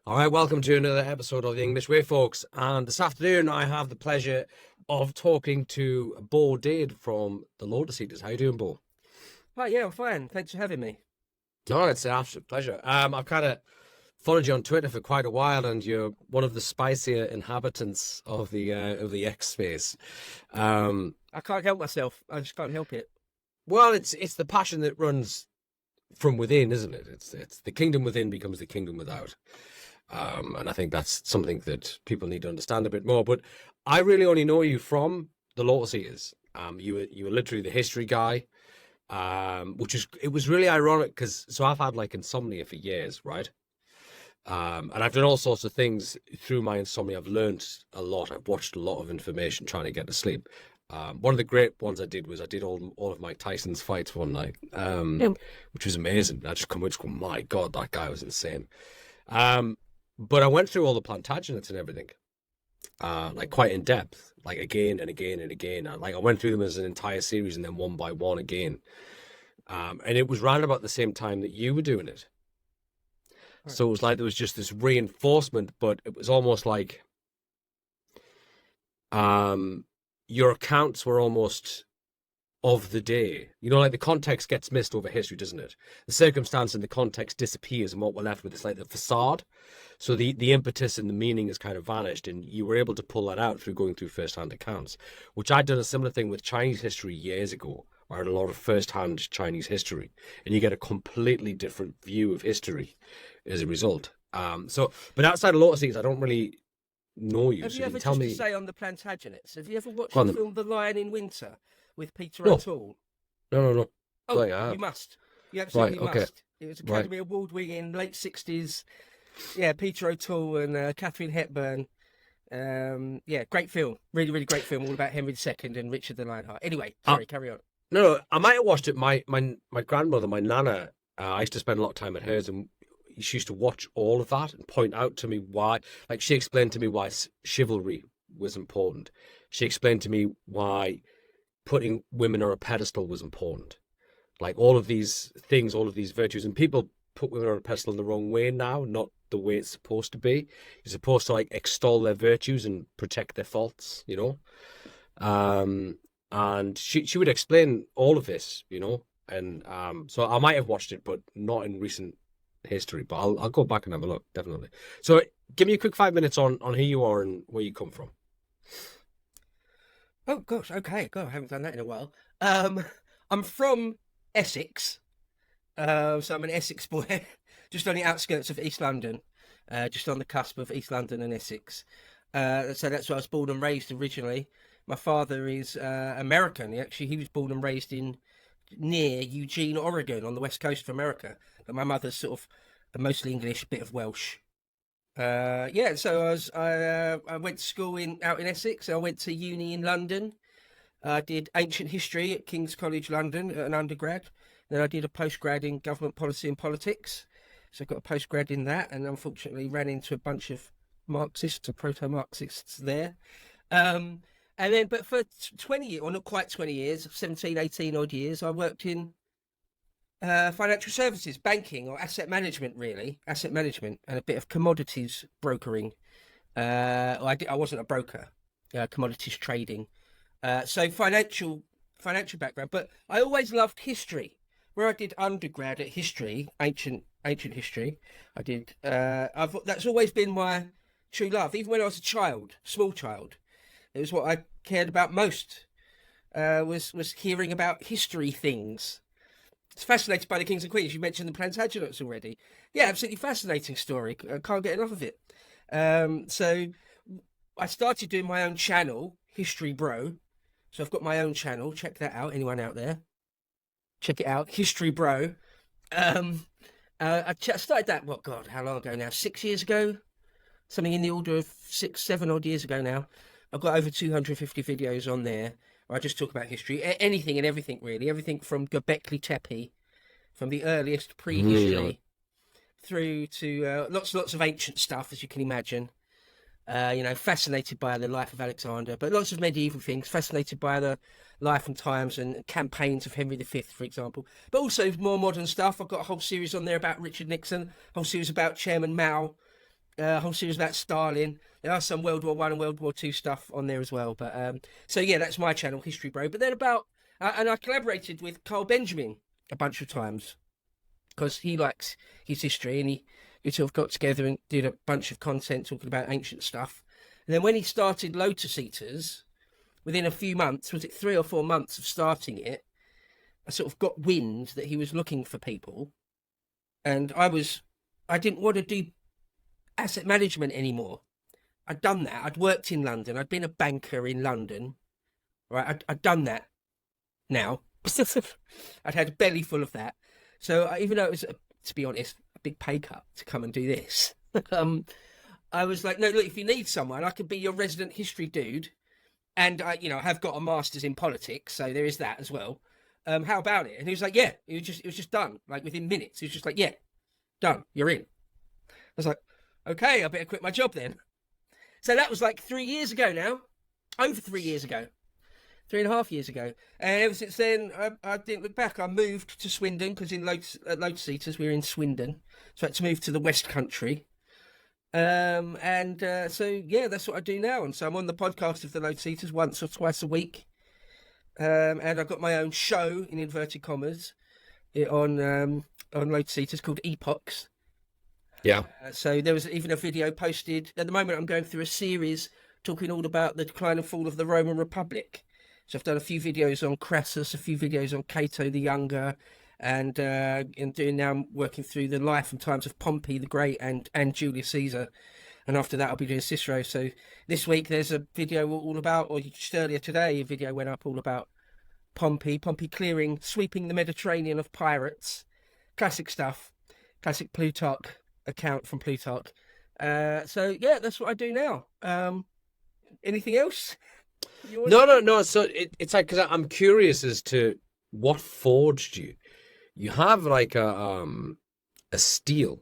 All right, welcome to another episode of the English Way, folks. And this afternoon, I have the pleasure of talking to Beau Dade from the Lotus Eaters. How you doing, Beau? Hi, yeah, I'm fine. Thanks for having me. No, it's an absolute pleasure. I've kind of followed you on Twitter for quite a while, and you're one of the spicier inhabitants of the X space. Um, I can't help myself. I just can't help it. well, it's the passion that runs from within, isn't it? It's the kingdom within becomes the kingdom without. And I think that's something that people need to understand a bit more. But I really only know you from the Lotus Eaters. You were literally the history guy, it was really ironic because I've had like insomnia for years, right? And I've done all sorts of things through my insomnia. I've learned a lot. I've watched a lot of information trying to get to sleep. One of the great ones I did was I did all of Mike Tyson's fights one night, Yeah. which was amazing. I just come and go, my God, that guy was insane. But I went through all the Plantagenets and everything, like quite in depth, like again and again and again. I went through them as an entire series and then one by one again. And it was round about the same time that you were doing it. Right. So it was like there was just this reinforcement, but it was almost like your accounts were almost of the day. You know, like the context gets missed over history, doesn't it? The circumstance and the context disappears, and what we're left with is like the facade. So the impetus and the meaning has kind of vanished, and you were able to pull that out through going through first-hand accounts, which I'd done a similar thing with Chinese history years ago. I had a lot of first-hand Chinese history, and you get a completely different view of history as a result. But outside of Lotus Eaters, I don't really know you. Have So you can ever, you tell just to me? say on the Plantagenets, have you ever watched Go on the then. film The Lion in Winter with Peter No, O'Toole? no. Oh, Like I you have. must. You Right. absolutely Okay. must. It was Right. Academy Award winning, late 60s. Yeah, Peter O'Toole and Catherine Hepburn. Yeah, great film. Really, really great film, all about Henry II and Richard the Lionheart. Anyway, Uh, sorry, carry on. no, I might have watched it. My grandmother, my nana, I used to spend a lot of time at hers, and she used to watch all of that and point out to me why. Like she explained to me why chivalry was important. She explained to me why putting women on a pedestal was important. Like all of these things, all of these virtues, and people put women on a pedestal in the wrong way now, not the way it's supposed to be. You're supposed to like extol their virtues and protect their faults, you know. And she would explain all of this, you know. And so I might have watched it, but not in recent history. But I'll go back and have a look, definitely. So give me a quick 5 minutes on who you are and where you come from. Oh, gosh, okay. God, I haven't done that in a while. I'm from Essex. So I'm an Essex boy, just on the outskirts of East London, just on the cusp of East London and Essex. So that's where I was born and raised originally. My father is American. He was born and raised in near Eugene, Oregon, on the west coast of America. But my mother's sort of mostly English, a bit of Welsh. Yeah, so I went to school out in Essex. I went to uni in London. I did ancient history at King's College London at an undergrad. Then I did a postgrad in government policy and politics. So I got a postgrad in that, and unfortunately ran into a bunch of Marxists or proto-Marxists there. But for 20 years, or not quite 20 years, 17, 18 odd years, I worked in financial services, banking or asset management, really. Asset management and a bit of commodities brokering. I wasn't a broker, commodities trading. So financial background, but I always loved history. Where I did undergrad at history, ancient history, I did. That's always been my true love. Even when I was a child, small child, it was what I cared about most. Was hearing about history things. It's fascinated by the kings and queens. You mentioned the Plantagenets already. Yeah, absolutely fascinating story. I can't get enough of it. So I started doing my own channel, History Bro. So I've got my own channel. Check that out. Anyone out there? Check it out, History Bro. I started that. What God? How long ago now? 6 years ago. Something in the order of 6, 7 odd years ago now. I've got over 250 videos on there where I just talk about history, anything and everything really. Everything from Göbekli Tepe, from the earliest prehistory, through to lots of ancient stuff, as you can imagine. Fascinated by the life of Alexander, but lots of medieval things, fascinated by the life and times and campaigns of Henry V, for example. But also more modern stuff. I've got a whole series on there about Richard Nixon, a whole series about Chairman Mao, A whole series about Stalin. There are some World War One and World War Two stuff on there as well. But so yeah, that's my channel, History Bro. But then and I collaborated with Carl Benjamin a bunch of times because he likes his history, and we sort of got together and did a bunch of content talking about ancient stuff. And then when he started Lotus Eaters, within a few months, was it 3 or 4 months of starting it, I sort of got wind that he was looking for people, and I didn't want to do asset management anymore. I'd done that. I'd worked in London. I'd been a banker in London. Right, I'd done that now. I'd had a belly full of that. So even though it was, to be honest, a big pay cut to come and do this, I was like, no, look, if you need someone, I could be your resident history dude. And I have got a master's in politics, so there is that as well. How about it? And he was like, yeah, it was just done. Like within minutes, he was just like, yeah, done. You're in. I was like, okay, I better quit my job then. So that was like 3 years ago now. Over 3 years ago. 3.5 years ago. And ever since then, I didn't look back. I moved to Swindon, because in Lotus Eaters, we were in Swindon. So I had to move to the West Country. So yeah, that's what I do now. And so I'm on the podcast of the Lotus Eaters once or twice a week. And I've got my own show, in inverted commas, on Lotus Eaters called Epochs. Yeah. So there was even a video posted. At the moment, I'm going through a series talking all about the decline and fall of the Roman Republic. So I've done a few videos on Crassus, a few videos on Cato the Younger, and I'm working through the life and times of Pompey the Great and Julius Caesar. And after that, I'll be doing Cicero. So this week, there's a video all about, or just earlier today, a video went up all about Pompey sweeping the Mediterranean of pirates. Classic stuff. Classic Plutarch account from Plutarch. So yeah, that's what I do now. Anything else? No. So it's like, because I'm curious as to what forged you. You have like a steel,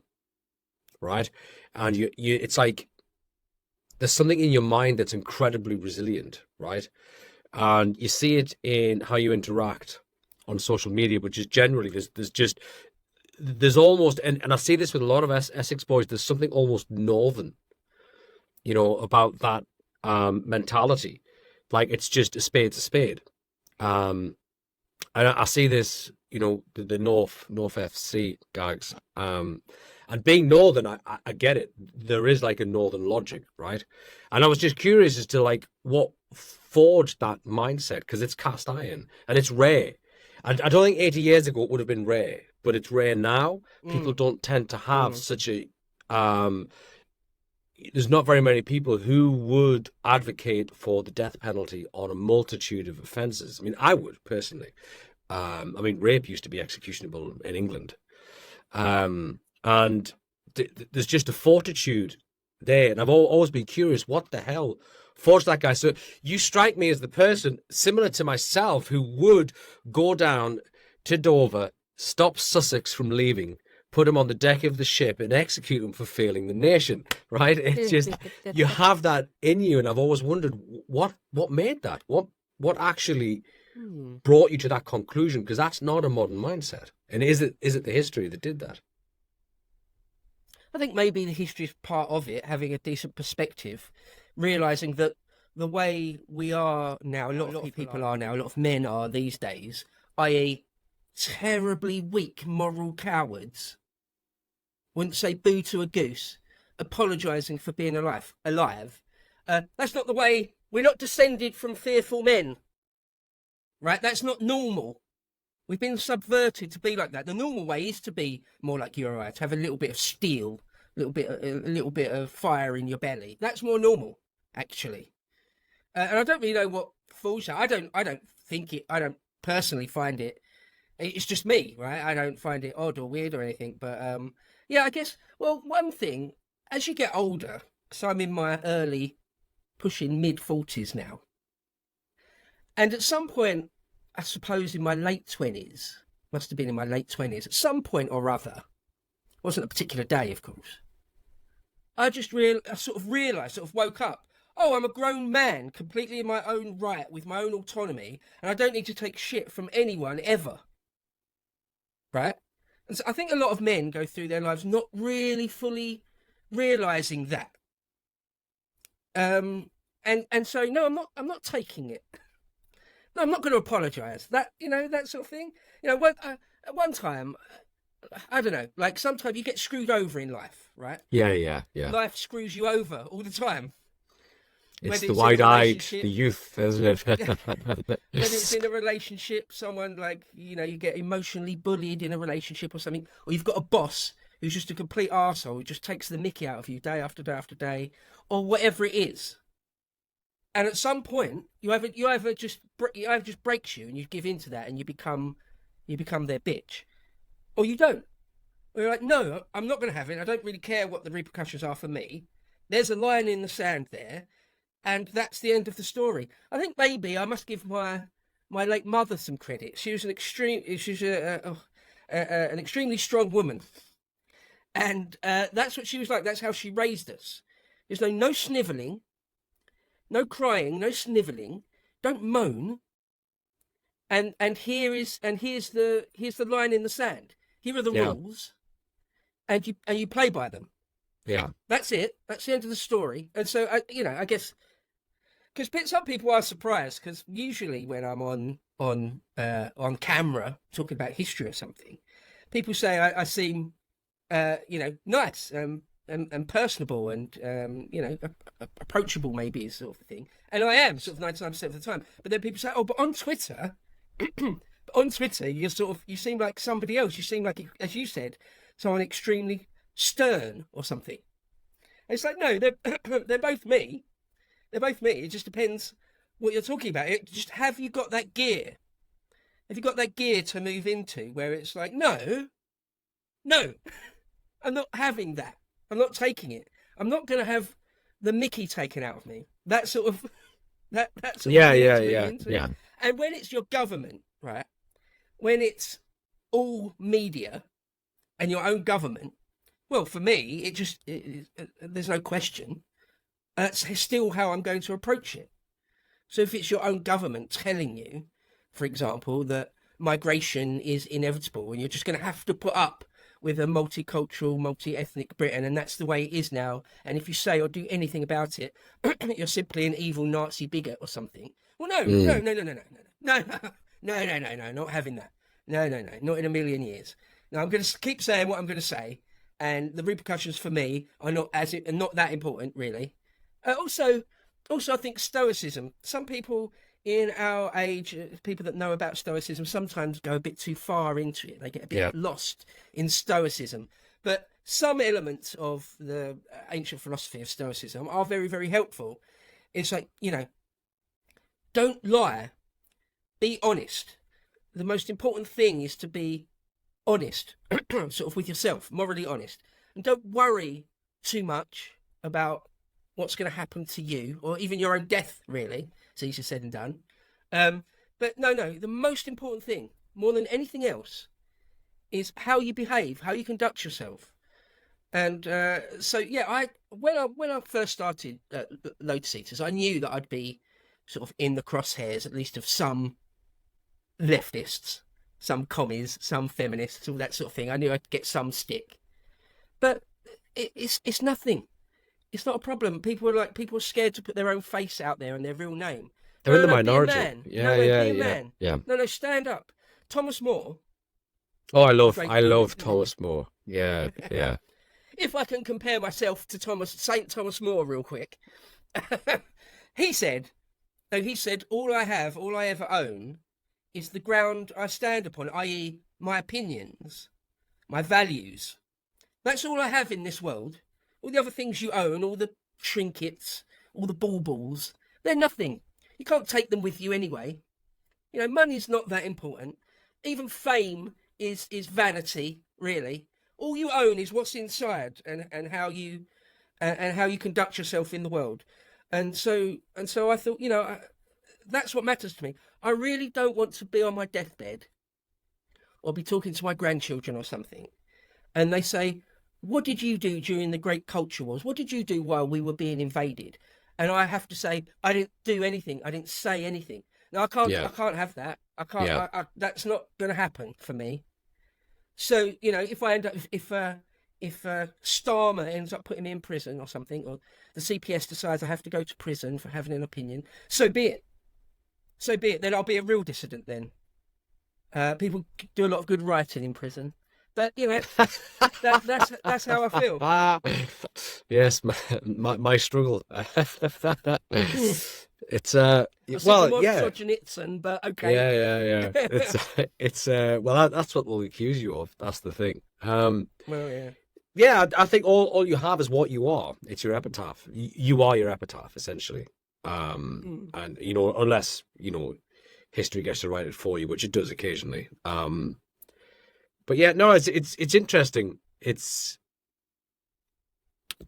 right? And you it's like there's something in your mind that's incredibly resilient, right? And you see it in how you interact on social media, which is generally there's almost, and I see this with a lot of Essex boys, there's something almost northern, about that mentality. Like, it's just a spade's a spade. And I see this, the North FC guys. And being northern, I get it. There is like a northern logic, right? And I was just curious as to like what forged that mindset, because it's cast iron and it's rare. And I don't think 80 years ago it would have been rare, but it's rare now. People don't tend to have such a there's not very many people who would advocate for the death penalty on a multitude of offences. I mean, I would personally. Rape used to be executionable in England. And there's just a fortitude there. And I've always been curious, what the hell forged that guy? So you strike me as the person similar to myself who would go down to Dover, stop Sussex from leaving, put him on the deck of the ship and execute him for failing the nation, right? It's just, you have that in you. And I've always wondered what made that? What actually brought you to that conclusion? Because that's not a modern mindset. And is it the history that did that? I think maybe the history is part of it, having a decent perspective, realising that the way we are now, a lot of people are now, a lot of men are these days, i.e. terribly weak moral cowards, wouldn't say boo to a goose, apologising for being alive. That's not the way. We're not descended from fearful men, right? That's not normal. We've been subverted to be like that. The normal way is to be more like you or I, to have a little bit of steel, a little bit of fire in your belly. That's more normal, actually. And I don't really know what falls out. I don't personally find it. It's just me, right? I don't find it odd or weird or anything. But yeah, I guess. Well, one thing, as you get older, so I'm in my early, pushing mid-40s now, and at some point, I suppose in my late 20s, must have been in my late 20s, at some point or other, wasn't a particular day, of course, I sort of realised, sort of woke up, oh, I'm a grown man, completely in my own right, with my own autonomy, and I don't need to take shit from anyone, ever. Right? And so I think a lot of men go through their lives not really fully realizing that. And so no, I'm not taking it. No, I'm not going to apologize. That, that sort of thing. At one time, I don't know, like sometimes you get screwed over in life, right? Yeah. Life screws you over all the time. It's Whether the it's in a wide-eyed, relationship, the youth, isn't it? whether it's in a relationship, someone like, you get emotionally bullied in a relationship or something, or you've got a boss who's just a complete arsehole who just takes the mickey out of you day after day after day, or whatever it is. And at some point, you either just breaks you and you give in to that and you become their bitch, or you don't. Or you're like, no, I'm not going to have it. I don't really care what the repercussions are for me. There's a line in the sand there, and that's the end of the story. I think maybe I must give my late mother some credit. She was an extremely strong woman, and that's what she was like. That's how she raised us. There's no snivelling. No crying, no snivelling. Don't moan. And here's the line in the sand. Here are the rules, and you play by them. Yeah, That's it. That's the end of the story. And so I guess because some people are surprised because usually when I'm on camera talking about history or something, people say I seem nice. And personable and approachable, maybe, is sort of thing, and I am sort of 99% of the time. But then people say, "Oh, but on Twitter, you seem like somebody else. You seem like, as you said, someone extremely stern or something." And it's like, no, they're both me. They're both me. It just depends what you're talking about. Have you got that gear? Have you got that gear to move into where it's like, no, I'm not having that. I'm not taking it. I'm not going to have the Mickey taken out of me. That sort of yeah. And when it's your government, right? When it's all media and your own government, well, for me, there's no question. That's still how I'm going to approach it. So if it's your own government telling you, for example, that migration is inevitable and you're just going to have to put up with a multicultural, multi-ethnic Britain, and that's the way it is now. And if you say or do anything about it, you're simply an evil Nazi bigot or something. Well, no, not having that. No, not in a million years. No, I'm going to keep saying what I'm going to say, and the repercussions for me are not that important, really. Also, I think Stoicism. Some people in our age, people that know about Stoicism, sometimes go a bit too far into it. They get a bit lost in Stoicism. But some elements of the ancient philosophy of Stoicism are very, very helpful. It's like, don't lie. Be honest. The most important thing is to be honest, sort of with yourself, morally honest. And don't worry too much about what's going to happen to you, or even your own death, really. It's easier said than done. But no, the most important thing, more than anything else, is how you behave, how you conduct yourself. And when I first started Lotus Eaters, I knew that I'd be sort of in the crosshairs, at least of some leftists, some commies, some feminists, all that sort of thing. I knew I'd get some stick. But it's nothing. It's not a problem. People are scared to put their own face out there and their real name. They're in the minority. Be a man. Yeah. Be a man. Yeah. No, stand up. Thomas More. Oh, I love Thomas More. Yeah. If I can compare myself to Saint Thomas More real quick, he said, all I ever own is the ground I stand upon, i.e. my opinions, my values. That's all I have in this world. All the other things you own, all the trinkets, all the baubles, they're nothing. You can't take them with you anyway. Money's not that important. Even fame is vanity, really. All you own is what's inside and how you conduct yourself in the world. And so I thought, that's what matters to me. I really don't want to be on my deathbed or be talking to my grandchildren or something, and they say, "What did you do during the Great Culture Wars? What did you do while we were being invaded?" And I have to say, I didn't do anything. I didn't say anything. No, I can't. I can't have that. I can't. Yeah. That's not going to happen for me. So if I end up, if Starmer ends up putting me in prison or something, or the CPS decides I have to go to prison for having an opinion, so be it. So be it. Then I'll be a real dissident then. People do a lot of good writing in prison. But, you know, that's how I feel. Yes, my struggle. It's well, yeah. But okay. Yeah. It's well, that's what they'll accuse you of. That's the thing. Well, yeah. Yeah, I think all you have is what you are. It's your epitaph. You are your epitaph, essentially. And you know, unless you know history gets to write it for you, which it does occasionally. But yeah, no, it's interesting. It's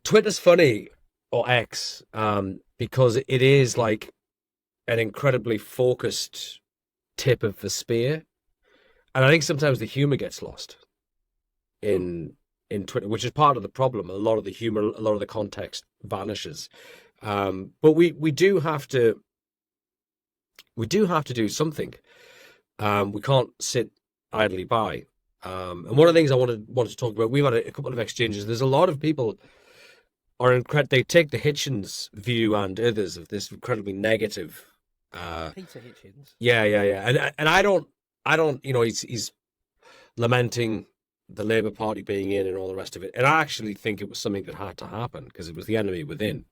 Twitter's funny, or X, because it is like an incredibly focused tip of the spear, and I think sometimes the humor gets lost in Twitter, which is part of the problem. A lot of the humor, a lot of the context vanishes. But we do have to do something. We can't sit idly by. And one of the things I wanted to talk about, we've had a couple of exchanges. There's a lot of people they take the Hitchens view and others of this incredibly negative. Peter Hitchens. Yeah. And I don't. You know, he's lamenting the Labour Party being in and all the rest of it. And I actually think it was something that had to happen because it was the enemy within,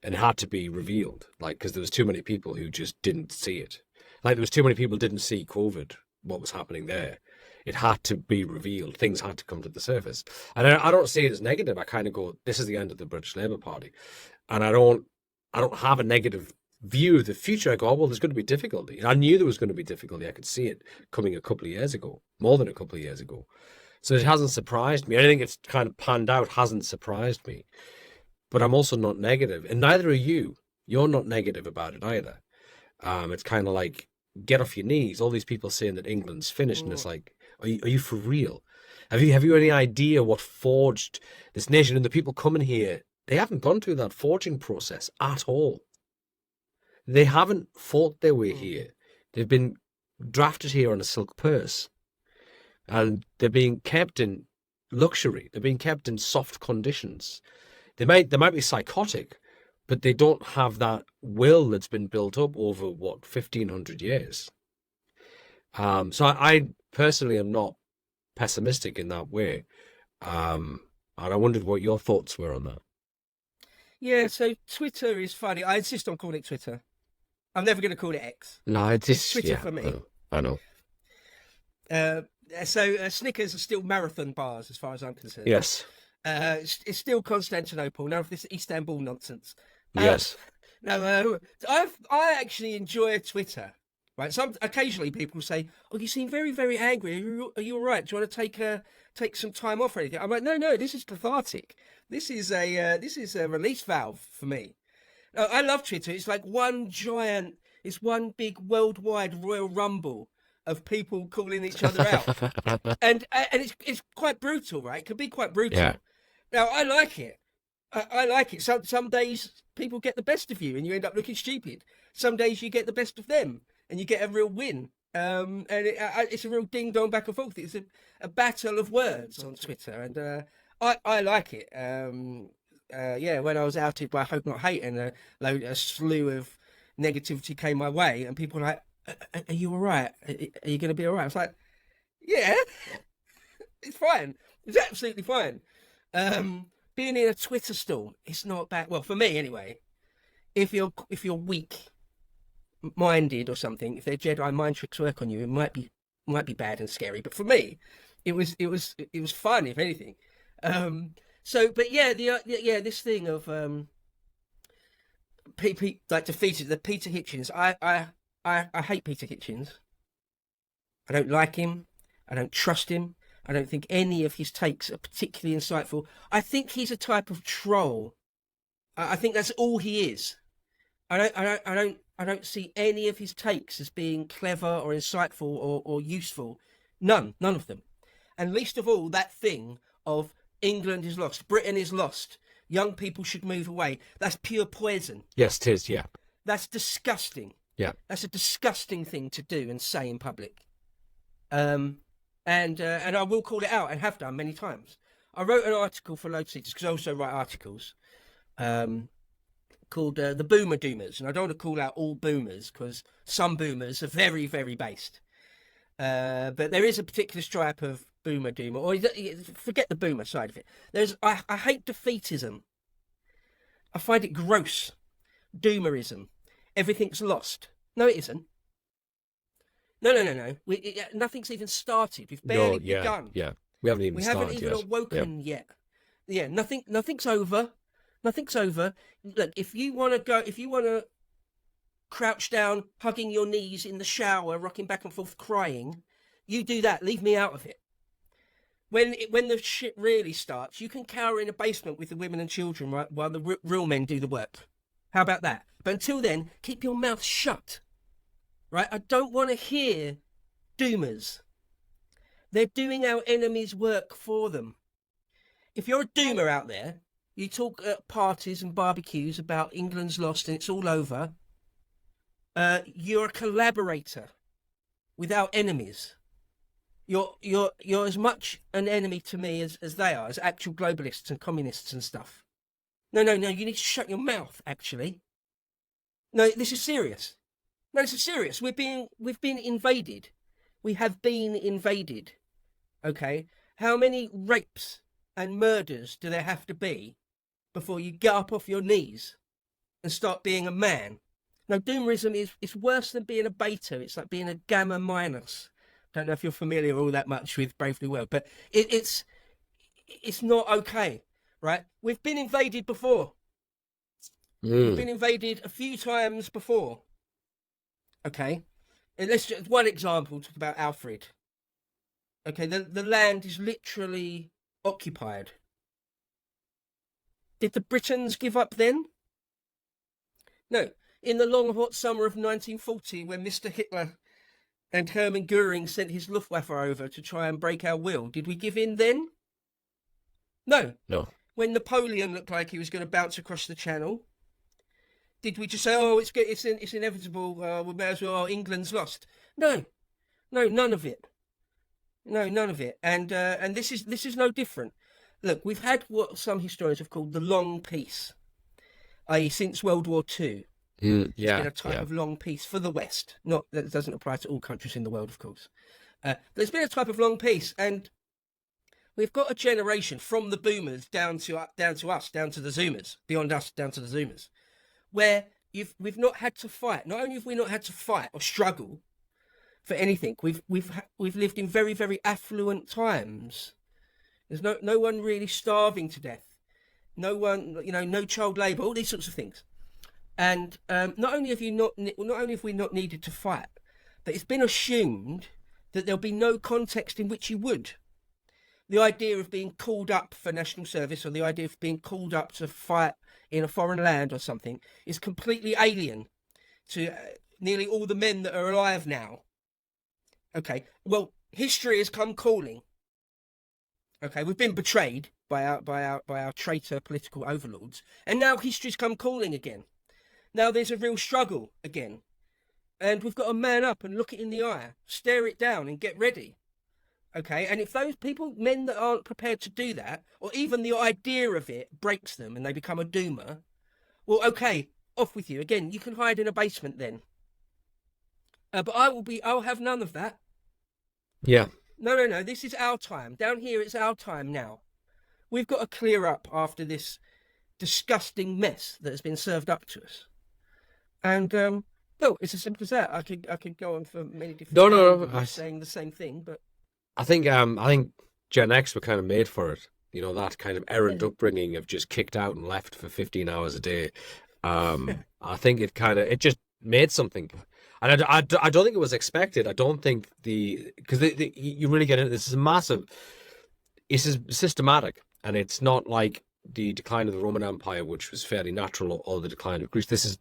and it had to be revealed. Like, because there was too many people who just didn't see it. Like, there was too many people who didn't see COVID, what was happening there. It had to be revealed. Things had to come to the surface. And I don't see it as negative. I kind of go, this is the end of the British Labour Party. And I don't have a negative view of the future. I go, oh, well, there's going to be difficulty. And I knew there was going to be difficulty. I could see it coming a couple of years ago, more than a couple of years ago. So it hasn't surprised me. Anything that's kind of panned out hasn't surprised me. But I'm also not negative. And neither are you. You're not negative about it either. It's kind of like, get off your knees. All these people saying that England's finished. And it's like, are you for real? Have you any idea what forged this nation? And the people coming here, they haven't gone through that forging process at all. They haven't fought their way here. They've been drafted here on a silk purse. And they're being kept in luxury. They're being kept in soft conditions. They might be psychotic, but they don't have that will that's been built up over, 1,500 years. So I personally am not pessimistic in that way. And I wondered what your thoughts were on that. Yeah, so Twitter is funny. I insist on calling it Twitter. I'm never going to call it X. No, it's Twitter for me. I know. So Snickers are still marathon bars as far as I'm concerned. Yes. It's still Constantinople. None of this Istanbul nonsense. Yes. No, I actually enjoy Twitter. Right. Occasionally people say, "Oh, you seem very, very angry. Are you all right? Do you want to take some time off or anything?" I'm like, "No. This is cathartic. This is a release valve for me." I love Twitter. It's like it's one big worldwide Royal Rumble of people calling each other out, and it's quite brutal, right? It can be quite brutal. Yeah. Now I like it. I like it. Some days people get the best of you, and you end up looking stupid. Some days you get the best of them, and you get a real win. And it's a real ding dong back and forth. It's a battle of words on Twitter, and I like it. Yeah, when I was outed by Hope Not Hate, and a slew of negativity came my way, and people were like, "Are you all right? Are you going to be all right?" I was like, "Yeah, it's fine. It's absolutely fine." Being in a Twitter storm, it's not bad. Well, for me anyway. If you're weak-minded or something, if their Jedi mind tricks work on you, it might be bad and scary. But for me, it was fun, if anything. But yeah, this thing of like defeated the Peter Hitchens. I hate Peter Hitchens. I don't like him. I don't trust him. I don't think any of his takes are particularly insightful. I think he's a type of troll. I think that's all he is. I don't see any of his takes as being clever or insightful or useful. None of them. And least of all, that thing of England is lost, Britain is lost, young people should move away. That's pure poison. Yes, it is, yeah. That's disgusting. Yeah. That's a disgusting thing to do and say in public. And I will call it out and have done many times. I wrote an article for Lotus Eaters, because I also write articles, called The Boomer Doomers. And I don't want to call out all boomers, because some boomers are very, very based. But there is a particular stripe of boomer doomer, or forget the boomer side of it. I hate defeatism. I find it gross. Doomerism. Everything's lost. No, it isn't. No. Nothing's even started. We've barely begun. Yeah, we haven't even started. We haven't even awoken yet. Yeah, nothing's over. Nothing's over. Look, if you want to crouch down, hugging your knees in the shower, rocking back and forth, crying, you do that. Leave me out of it. When the shit really starts, you can cower in a basement with the women and children, right, while the real men do the work. How about that? But until then, keep your mouth shut. Right? I don't want to hear doomers. They're doing our enemies' work for them. If you're a doomer out there, you talk at parties and barbecues about England's lost and it's all over. You're a collaborator with our enemies. You're as much an enemy to me as they are, as actual globalists and communists and stuff. No, you need to shut your mouth, actually. No, this is serious. No, this is serious. We've been invaded. We have been invaded. Okay? How many rapes and murders do there have to be before you get up off your knees and start being a man? No, doomerism is worse than being a beta. It's like being a gamma minus. Don't know if you're familiar all that much with Brave New World, but it's not okay, right? We've been invaded before. We've been invaded a few times before. Okay, and let's just one example. Talk about Alfred. Okay, the land is literally occupied. Did the Britons give up then? No. In the long hot summer of 1940, when Mr. Hitler and Hermann Goering sent his Luftwaffe over to try and break our will, did we give in then? No. When Napoleon looked like he was going to bounce across the channel, did we just say, "Oh, it's inevitable. We may as well. Oh, England's lost." No, none of it. No, none of it. And this is no different. Look, we've had what some historians have called the long peace, i.e., since World War II. It's been a type of long peace for the West. Not that it doesn't apply to all countries in the world, of course. There's been a type of long peace, and we've got a generation from the boomers down to us, down to the Zoomers, beyond us, down to the Zoomers, where we've not had to fight. Not only have we not had to fight or struggle for anything, we've lived in very, very affluent times. There's no one really starving to death. No one, no child labour, all these sorts of things. And not only have we not needed to fight, but it's been assumed that there'll be no context in which you would. The idea of being called up for national service, or the idea of being called up to fight in a foreign land or something, is completely alien to nearly all the men that are alive now. Okay, well, history has come calling. Okay, we've been betrayed by our traitor political overlords, and now history's come calling again. Now there's a real struggle again, and we've got to man up and look it in the eye, stare it down, and get ready. Okay, and if those people, men that aren't prepared to do that, or even the idea of it breaks them and they become a doomer, well, okay, off with you. Again, you can hide in a basement then. But I'll have none of that. Yeah. No, this is our time. Down here, it's our time now. We've got to clear up after this disgusting mess that has been served up to us. And, well, it's as simple as that. I could go on for many different No, saying the same thing, but I think Gen X were kind of made for it. That kind of errant upbringing of just kicked out and left for 15 hours a day. I think it just made something. And I don't think it was expected. I don't think because you really get into this. This is systematic, and it's not like the decline of the Roman Empire, which was fairly natural, or the decline of Greece.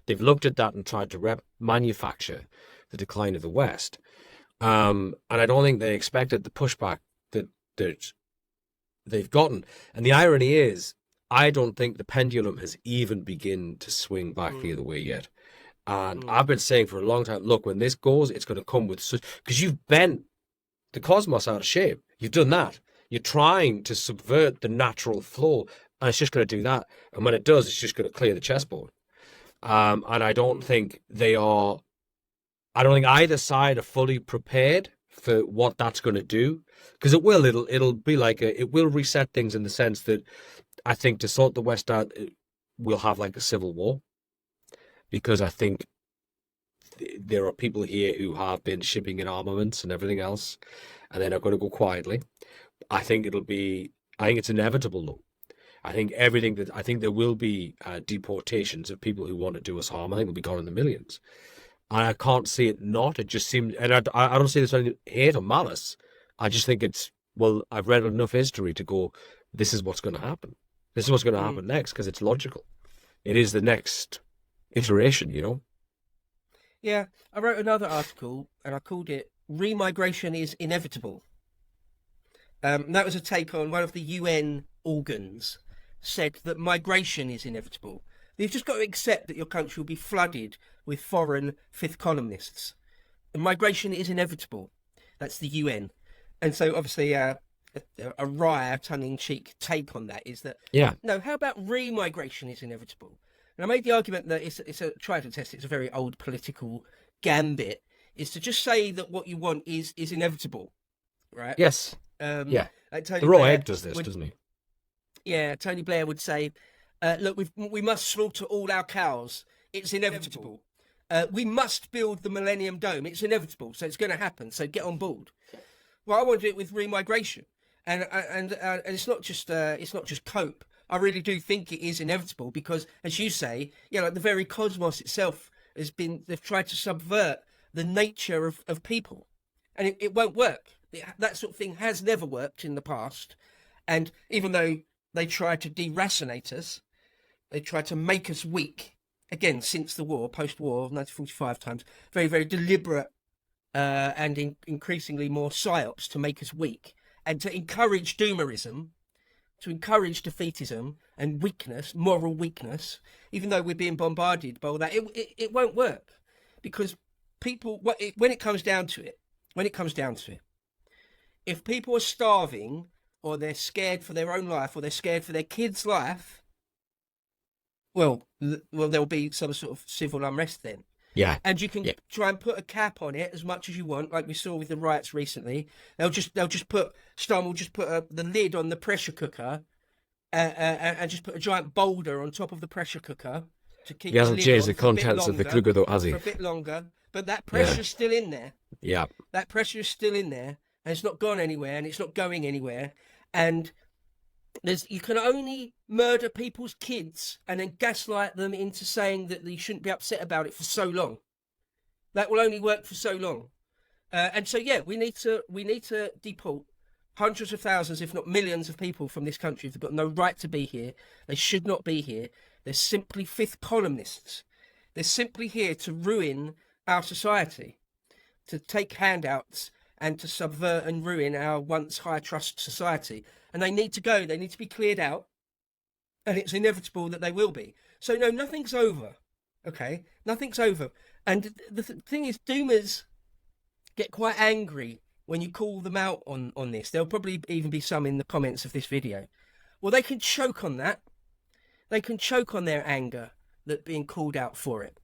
They've looked at that and tried to manufacture the decline of the West. And I don't think they expected the pushback that they've gotten. And the irony is, I don't think the pendulum has even begun to swing back the other way yet. And I've been saying for a long time, look, when this goes, it's going to come with such... Because you've bent the cosmos out of shape. You've done that. You're trying to subvert the natural flow, and it's just going to do that. And when it does, it's just going to clear the chessboard. And I don't think they are. I don't think either side are fully prepared for what that's going to do, because it will. It'll be like it will reset things in the sense that I think to sort the West out, we'll have like a civil war, because I think there are people here who have been shipping in armaments and everything else, and they're not going to go quietly. I think it's inevitable though. I think there will be deportations of people who want to do us harm. I think they'll be gone in the millions. And I can't see it not. It just seems, and I don't see this any hate or malice. I just think I've read enough history to go, this is what's going to happen. This is what's going to happen next, because it's logical. It is the next iteration, you know? Yeah, I wrote another article and I called it Remigration is Inevitable. That was a take on one of the UN organs said that migration is inevitable. You've just got to accept that your country will be flooded with foreign fifth columnists. And migration is inevitable. That's the UN. And so obviously a wry, tongue-in-cheek take on that is that, no, how about remigration is inevitable? And I made the argument that it's a try to test. It's a very old political gambit. Is to just say that what you want is inevitable, right? Yes. Like the raw egg does this, doesn't he? Yeah, Tony Blair would say, "Look, we must slaughter all our cows. It's inevitable. We must build the Millennium Dome. It's inevitable. So it's going to happen. So get on board." Well, I want to do it with remigration, and it's not just cope. I really do think it is inevitable because, as you say, like the very cosmos itself they've tried to subvert the nature of people, and it won't work. That sort of thing has never worked in the past, and even though they try to deracinate us, they try to make us weak again since the war, post-war, 1945 times, very, very deliberate and increasingly more psyops to make us weak and to encourage doomerism, to encourage defeatism and weakness, moral weakness, even though we're being bombarded by all that. It won't work because people, when it comes down to it, if people are starving or they're scared for their own life or they're scared for their kids' life, well, there'll be some sort of civil unrest then. Yeah. And you can try and put a cap on it as much as you want, like we saw with the riots recently. Stalin will just put the lid on the pressure cooker and just put a giant boulder on top of the pressure cooker to keep he hasn't changed the contents of the cooker though, has he? For a bit longer. But that pressure's still in there. Yeah. That pressure is still in there, and it's not gone anywhere, and it's not going anywhere. And you can only murder people's kids and then gaslight them into saying that they shouldn't be upset about it for so long. That will only work for so long. And so, we need to deport hundreds of thousands, if not millions, of people from this country. They've got no right to be here. They should not be here. They're simply fifth columnists. They're simply here to ruin our society, to take handouts and to subvert and ruin our once high trust society. And they need to go. They need to be cleared out. And it's inevitable that they will be. So, no, nothing's over. Okay? Nothing's over. And the thing is, doomers get quite angry when you call them out on this. There'll probably even be some in the comments of this video. Well, they can choke on that. They can choke on their anger that being called out for it.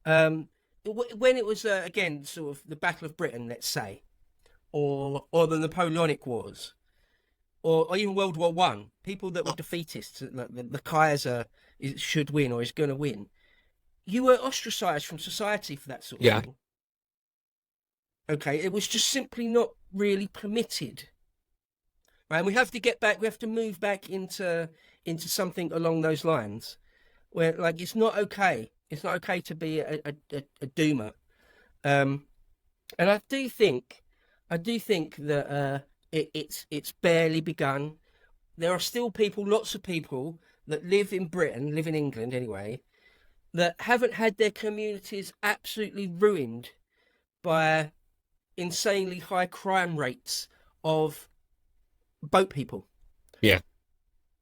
When it was, again, sort of the Battle of Britain, let's say, or the Napoleonic Wars, or even World War One, people that were defeatists, the Kaiser should win or is going to win, you were ostracized from society for that sort of thing. Okay, it was just simply not really permitted. Right, and we have to get back. We have to move back into something along those lines, where like it's not okay. It's not okay to be a doomer. And I do think that it's barely begun. There are still lots of people that live in Britain, live in England anyway, that haven't had their communities absolutely ruined by insanely high crime rates of boat people. Yeah.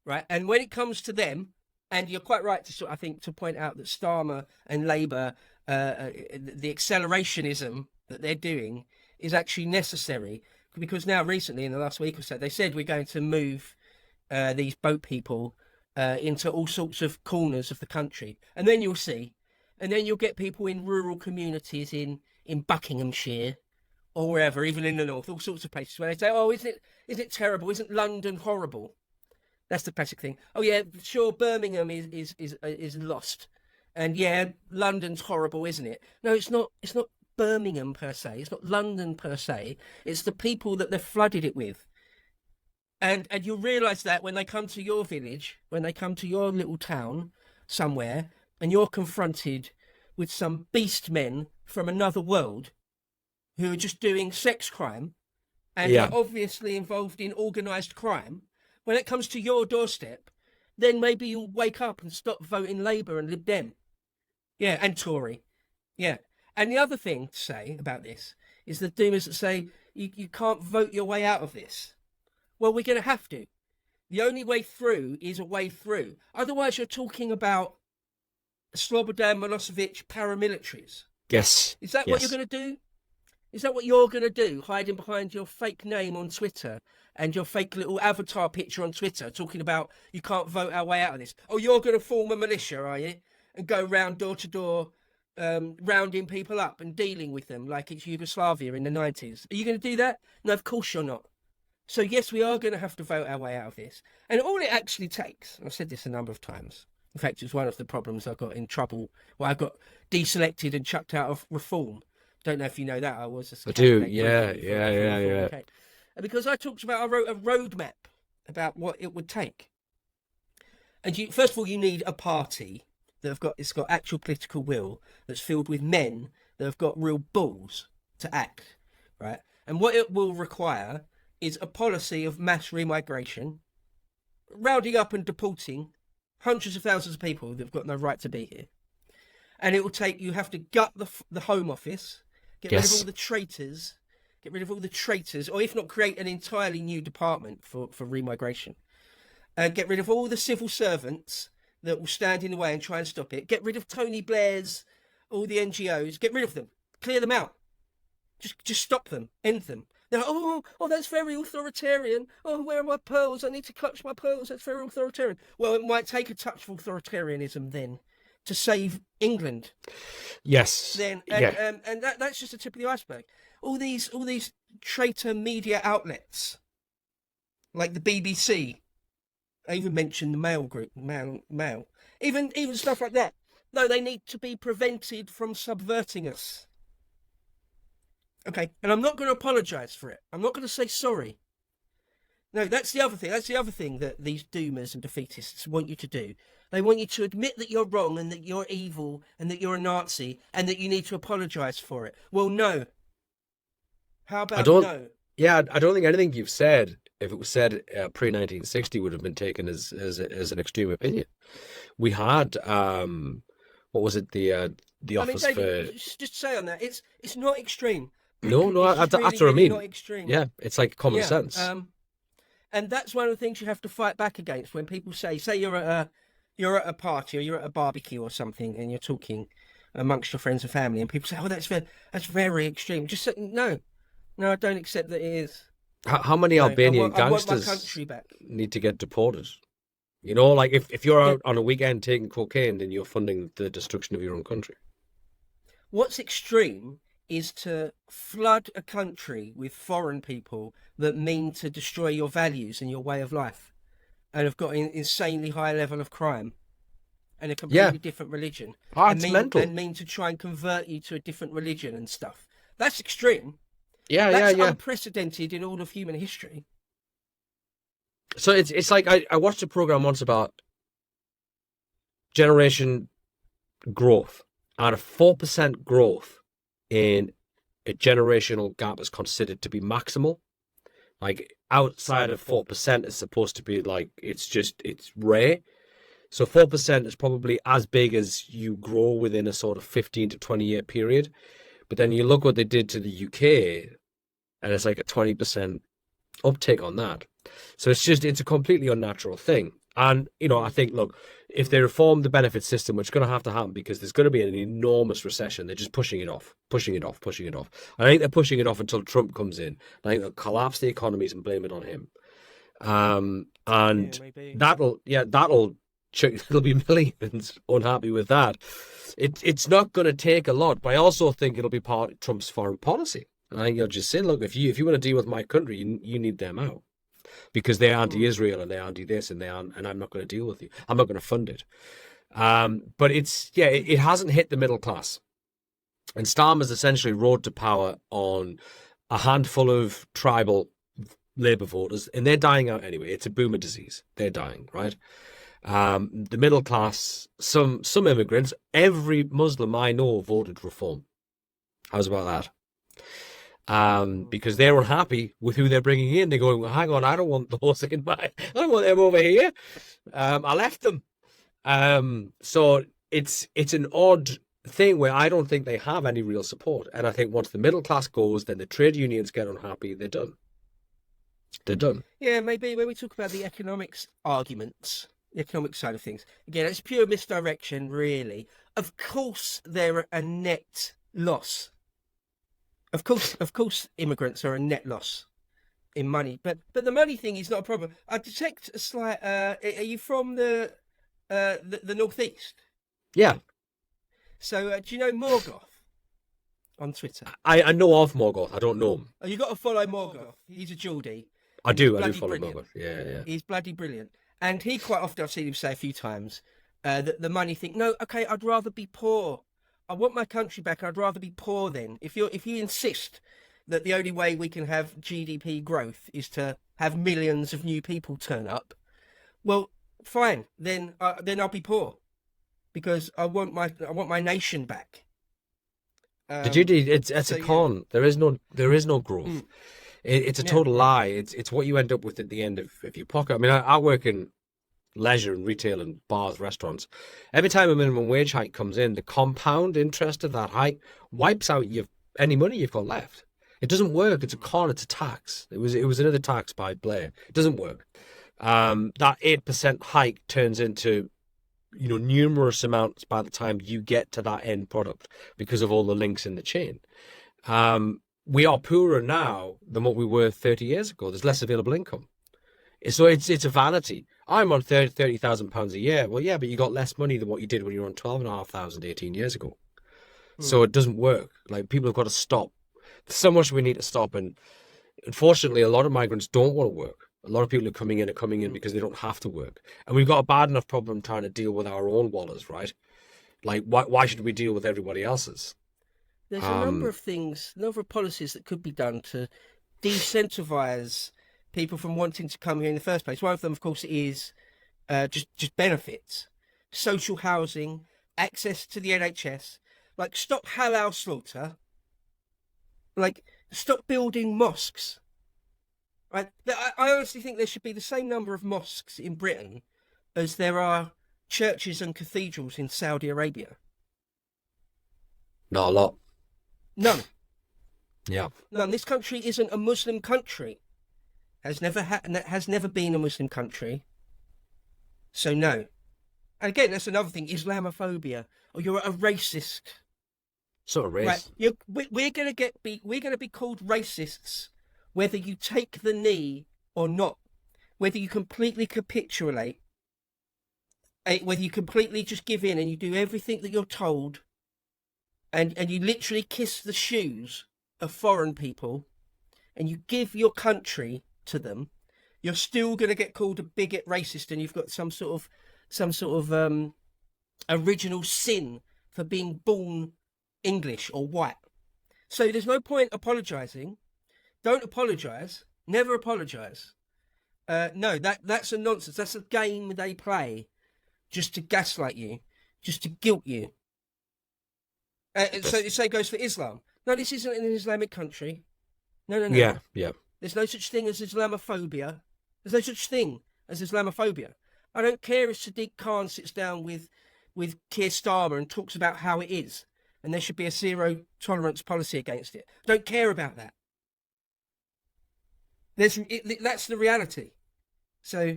Right. And when it comes to them, and you're quite right to point out that Starmer and Labour, the accelerationism that they're doing is actually necessary, because now recently in the last week or so, they said we're going to move these boat people into all sorts of corners of the country, and then you'll see, and then you'll get people in rural communities in Buckinghamshire or wherever, even in the north, all sorts of places where they say, "Oh, isn't it terrible? Isn't London horrible?" That's the classic thing. Oh yeah, sure, Birmingham is lost, and yeah, London's horrible, isn't it? No, it's not. It's not Birmingham per se. It's not London per se. It's the people that they've flooded it with. And you'll realise that when they come to your village, when they come to your little town somewhere, and you're confronted with some beast men from another world who are just doing sex crime and are obviously involved in organised crime, when it comes to your doorstep, then maybe you'll wake up and stop voting Labour and Lib Dem. Yeah, and Tory. Yeah. And the other thing to say about this is the doomers that say you can't vote your way out of this. Well, we're going to have to. The only way through is a way through. Otherwise, you're talking about Slobodan Milosevic paramilitaries. Yes. Is that what you're going to do? Is that what you're going to do? Hiding behind your fake name on Twitter and your fake little avatar picture on Twitter, talking about you can't vote our way out of this. Oh, you're going to form a militia, are you? And go round door to door, rounding people up and dealing with them like it's Yugoslavia in the 90s. Are you going to do that? No, of course you're not. So yes, we are going to have to vote our way out of this. And all it actually takes, and I've said this a number of times, in fact, it's one of the problems I got in trouble. Well, I got deselected and chucked out of Reform. Don't know if you know that. I was a do. Yeah. Because I wrote a roadmap about what it would take. And first of all, you need a party it's got actual political will, that's filled with men that have got real balls to act, right? And what it will require is a policy of mass remigration, rounding up and deporting hundreds of thousands of people that have got no right to be here. And it will take, you have to gut the Home Office, get rid of all the traitors, or if not, create an entirely new department for remigration. Get rid of all the civil servants that will stand in the way and try and stop it. Get rid of Tony Blair's, all the NGOs, get rid of them, clear them out. Just stop them, end them. They're like, oh, that's very authoritarian. Oh, where are my pearls? I need to clutch my pearls. That's very authoritarian. Well, it might take a touch of authoritarianism then to save England. Yes. And that's just the tip of the iceberg. All these traitor media outlets, like the BBC. I even mentioned the Mail group, Mail. Even stuff like that. No, they need to be prevented from subverting us. Okay, and I'm not going to apologise for it. I'm not going to say sorry. No, that's the other thing. That's the other thing that these doomers and defeatists want you to do. They want you to admit that you're wrong and that you're evil and that you're a Nazi and that you need to apologise for it. Well, no. How about no? Yeah, I don't think anything you've said, if it was said pre-1960, would have been taken as an extreme opinion. We had, what was it, the office David, just say on that, it's not extreme. No, that's what I mean. Not extreme. Yeah, it's like common sense. And that's one of the things you have to fight back against when people say you're at a party or you're at a barbecue or something and you're talking amongst your friends and family and people say, oh, that's very extreme. Just say, no, I don't accept that it is. How many Albanian gangsters I want my country back. Need to get deported? You know, like if you're out on a weekend taking cocaine, then you're funding the destruction of your own country. What's extreme is to flood a country with foreign people that mean to destroy your values and your way of life and have got an insanely high level of crime and a completely different religion. It's mental. And mean to try and convert you to a different religion and stuff. That's extreme. That's unprecedented in all of human history. So it's like I watched a program once about generation growth, and a 4% growth in a generational gap is considered to be maximal. Like outside of 4% is supposed to be like it's rare. So 4% is probably as big as you grow within a sort of 15 to 20 year period. But then you look what they did to the UK, and it's like a 20% uptake on that. So it's a completely unnatural thing. And, you know, I think, look, if they reform the benefit system, which is going to happen because there's going to be an enormous recession, they're just pushing it off. I think they're pushing it off until Trump comes in. I think they'll collapse the economies and blame it on him. And maybe. that'll there'll be millions unhappy with that. It's not going to take a lot, but I also think it'll be part of Trump's foreign policy. And I think he'll just say, look, if you want to deal with my country, you need them out. Because they're anti-Israel and they're anti-this and and I'm not going to deal with you. I'm not going to fund it. But it hasn't hit the middle class. And Starmer's essentially rode to power on a handful of tribal Labour voters, and they're dying out anyway. It's a boomer disease. They're dying, right? The middle class, some immigrants, every Muslim I know voted Reform. How's about that? Because they're unhappy with who they're bringing in. They're going, well, hang on, I don't want those I don't want them over here. I left them. So it's an odd thing where I don't think they have any real support. And I think once the middle class goes, then the trade unions get unhappy. They're done. Yeah, maybe when we talk about the economics arguments, the economic side of things, again, it's pure misdirection, really. Of course, they're a net loss. Of course, immigrants are a net loss in money, but the money thing is not a problem. I detect a slight. Are you from the northeast? Yeah. So do you know Morgoth on Twitter? I know of Morgoth. I don't know him. Oh, you got to follow Morgoth. He's a Geordie. I do follow brilliant. Morgoth. Yeah. He's bloody brilliant, and he quite often, I've seen him say a few times, that the money thing. No, okay, I'd rather be poor. I want my country back. I'd rather be poor then. If you insist that the only way we can have GDP growth is to have millions of new people turn up, well, fine. Then I'll be poor because I want my nation back. It's a con. Yeah. There is no growth. It's a total lie. It's what you end up with at the end of your pocket. I mean, I work in leisure and retail and bars, restaurants. Every time a minimum wage hike comes in, the compound interest of that hike wipes out any money you've got left. It doesn't work. It's a con. It's a tax. It was another tax by Blair. It doesn't work. That 8% hike turns into numerous amounts by the time you get to that end product because of all the links in the chain. We are poorer now than what we were 30 years ago. There's less available income. So it's a vanity. I'm on £30,000 a year. Well, yeah, but you got less money than what you did when you were on 12,500 18 years ago. So it doesn't work. Like, people have got to stop. There's so much we need to stop. And unfortunately, a lot of migrants don't want to work. A lot of people are coming in because they don't have to work. And we've got a bad enough problem trying to deal with our own wallers, right? Like, why should we deal with everybody else's? There's a number of things, a number of policies that could be done to de-incentivize people from wanting to come here in the first place. One of them, of course, is just benefits, social housing, access to the NHS. Like, stop halal slaughter. Like, stop building mosques. Right? I honestly think there should be the same number of mosques in Britain as there are churches and cathedrals in Saudi Arabia. Not a lot. None. Yeah. None. This country isn't a Muslim country. Has never been a Muslim country. So no. And again, that's another thing. Islamophobia. Or you're a racist. Sort of race. Right. We're gonna be called racists whether you take the knee or not. Whether you completely capitulate. Whether you completely just give in and you do everything that you're told. And you literally kiss the shoes of foreign people, and you give your country to them, you're still going to get called a bigot, racist, and you've got some sort of original sin for being born English or white. So there's no point apologising. Don't apologise. Never apologise. No, that's a nonsense. That's a game they play just to gaslight you, just to guilt you. So the same goes for Islam. No, this isn't an Islamic country. No. Yeah. There's no such thing as Islamophobia. There's no such thing as Islamophobia. I don't care if Sadiq Khan sits down with Keir Starmer and talks about how it is, and there should be a zero tolerance policy against it. I don't care about that. That's the reality. So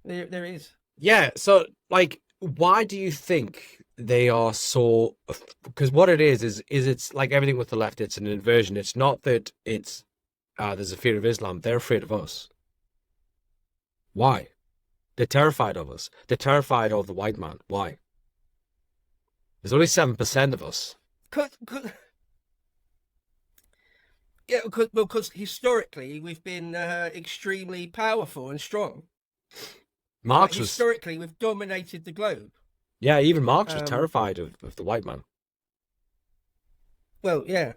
there it is. Yeah, so like, why do you think they are so? Because what it is it's like everything with the left. It's an inversion. It's not that it's there's a fear of Islam. They're afraid of us. Why? They're terrified of us. They're terrified of the white man. Why? There's only 7% of us. Cause, yeah, because historically we've been extremely powerful and strong. Like Marx was, historically, we've dominated the globe. yeah, even Marx was Um, terrified of the white man. well, yeah.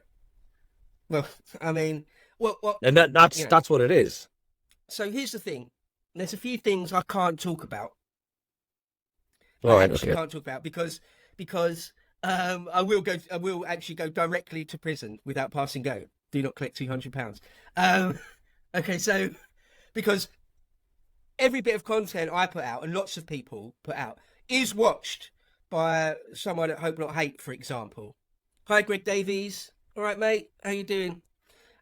Well, I mean, well, And that's you know. that's what it is. So here's the thing. There's a few things I can't talk about. All I right, actually okay. can't talk about because I will actually go directly to prison without passing go. Do not collect £200. Okay, so because every bit of content I put out and lots of people put out is watched by someone at Hope Not Hate, for example. Hi, Greg Davies. All right, mate. How you doing?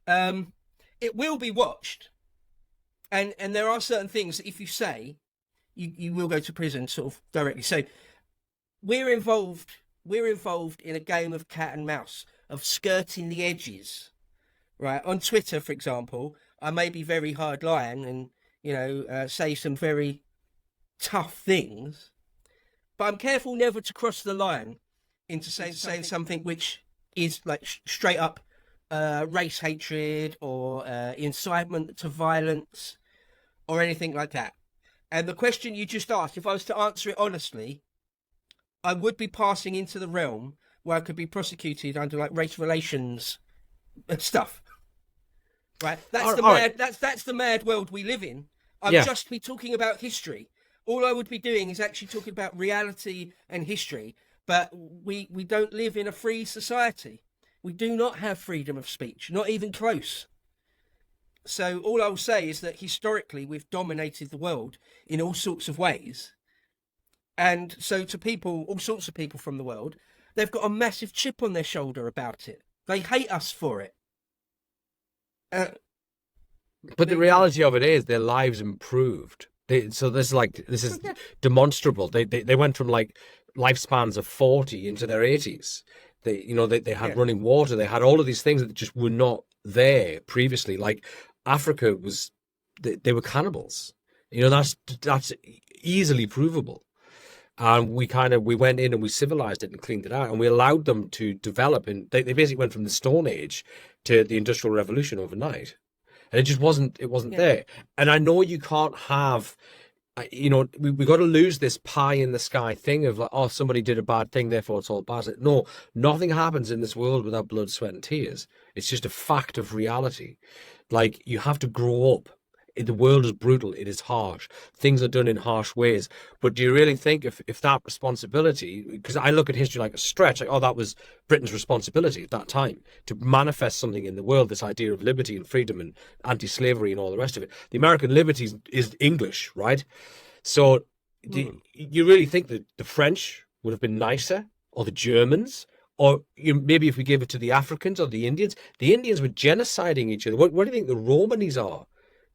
Um, it will be watched, and there are certain things that if you say, you will go to prison, sort of directly. So we're involved. We're involved in a game of cat and mouse, of skirting the edges. Right on Twitter, for example, I may be very hard line and say some very tough things, but I'm careful never to cross the line into saying something which is like straight up race hatred or incitement to violence or anything like that. And the question you just asked, if I was to answer it honestly, I would be passing into the realm where I could be prosecuted under like race relations stuff. Right? That's the All right. mad. That's the mad world we live in. I'd Yeah. just be talking about history. All I would be doing is actually talking about reality and history. But we don't live in a free society. We do not have freedom of speech, not even close. So all I'll say is that historically we've dominated the world in all sorts of ways. And so to people, all sorts of people from the world, they've got a massive chip on their shoulder about it. They hate us for it. Uh, But the there you go. reality of it is their lives improved. So this is Yeah, demonstrable. They went from like lifespans of 40 into their 80s. They had yeah, running water. They had all of these things that just were not there previously. Like Africa was, they were cannibals. That's easily provable. And we went in and we civilized it and cleaned it out, and we allowed them to develop. And they basically went from the Stone Age to the Industrial Revolution overnight, and it wasn't yeah. there. And I know you can't have, we got to lose this pie in the sky thing of like, oh, somebody did a bad thing, therefore it's all bad. No, nothing happens in this world without blood, sweat, and tears. It's just a fact of reality. Like, you have to grow up. The world is brutal. It is harsh. Things are done in harsh ways. But do you really think if that responsibility, because I look at history like a stretch, like, oh, that was Britain's responsibility at that time to manifest something in the world, this idea of liberty and freedom and anti-slavery and all the rest of it. The American liberty is English, right? So do Mm. you really think that the French would have been nicer, or the Germans? Or maybe if we gave it to the Africans or the Indians were genociding each other. What do you think the Romanies are?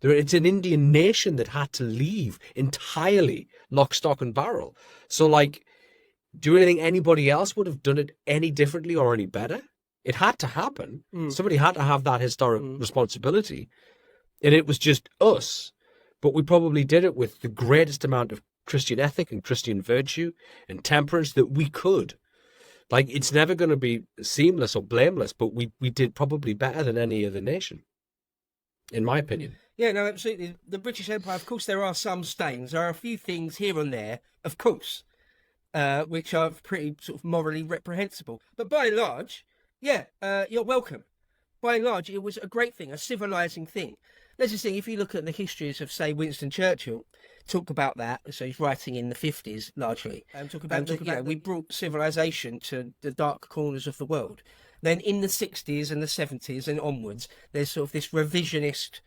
It's an Indian nation that had to leave entirely, lock, stock, and barrel. So, like, do you really think anybody else would have done it any differently or any better? It had to happen. Mm. Somebody had to have that historic Mm. responsibility. And it was just us. But we probably did it with the greatest amount of Christian ethic and Christian virtue and temperance that we could. Like, it's never going to be seamless or blameless, but we did probably better than any other nation, in my opinion. Yeah, no, absolutely. The British Empire, of course, there are some stains. There are a few things here and there, of course, which are pretty sort of morally reprehensible. But by and large, yeah, you're welcome. By and large, it was a great thing, a civilizing thing. There's this thing, if you look at the histories of, say, Winston Churchill, talk about that. So he's writing in the 50s, largely. Talk about, we brought civilization to the dark corners of the world. Then in the 60s and the 70s and onwards, there's sort of this revisionist,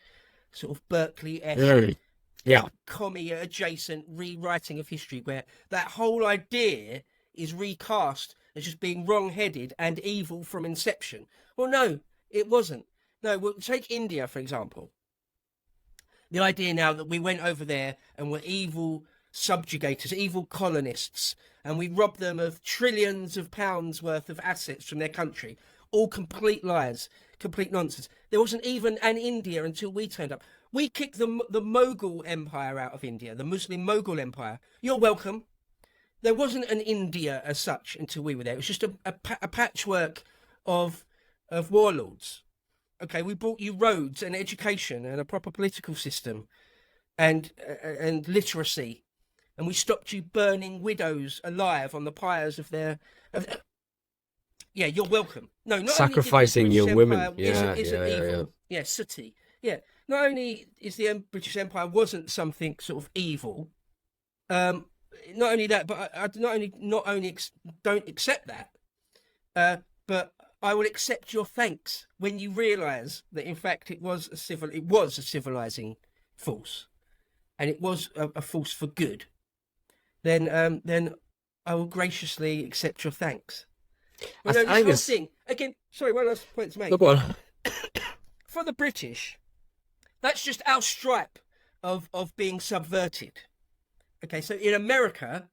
sort of Berkeley-esque, Yeah. commie adjacent rewriting of history where that whole idea is recast as just being wrong-headed and evil from inception. Well, no, it wasn't. No, well, take India, for example. The idea now that we went over there and were evil subjugators, evil colonists, and we robbed them of trillions of pounds worth of assets from their country. All complete lies, complete nonsense. There wasn't even an India until we turned up. We kicked the Mughal Empire out of India, the Muslim Mughal Empire. You're welcome. There wasn't an India as such until we were there. It was just a patchwork of warlords. Okay, we brought you roads and education and a proper political system and literacy, and we stopped you burning widows alive on the pyres of their. Yeah, you're welcome. No, not sacrificing only your British women. Empire isn't evil. Yeah. Yeah, sooty. Yeah, not only is the British Empire wasn't something sort of evil. Not only that, but I not only don't accept that, but I will accept your thanks when you realise that in fact it was a civilizing force, and it was a force for good. Then I will graciously accept your thanks. Well, no, this whole thing again. Sorry, one last point to make. Go on. For the British, that's just our stripe of being subverted. Okay, so in America,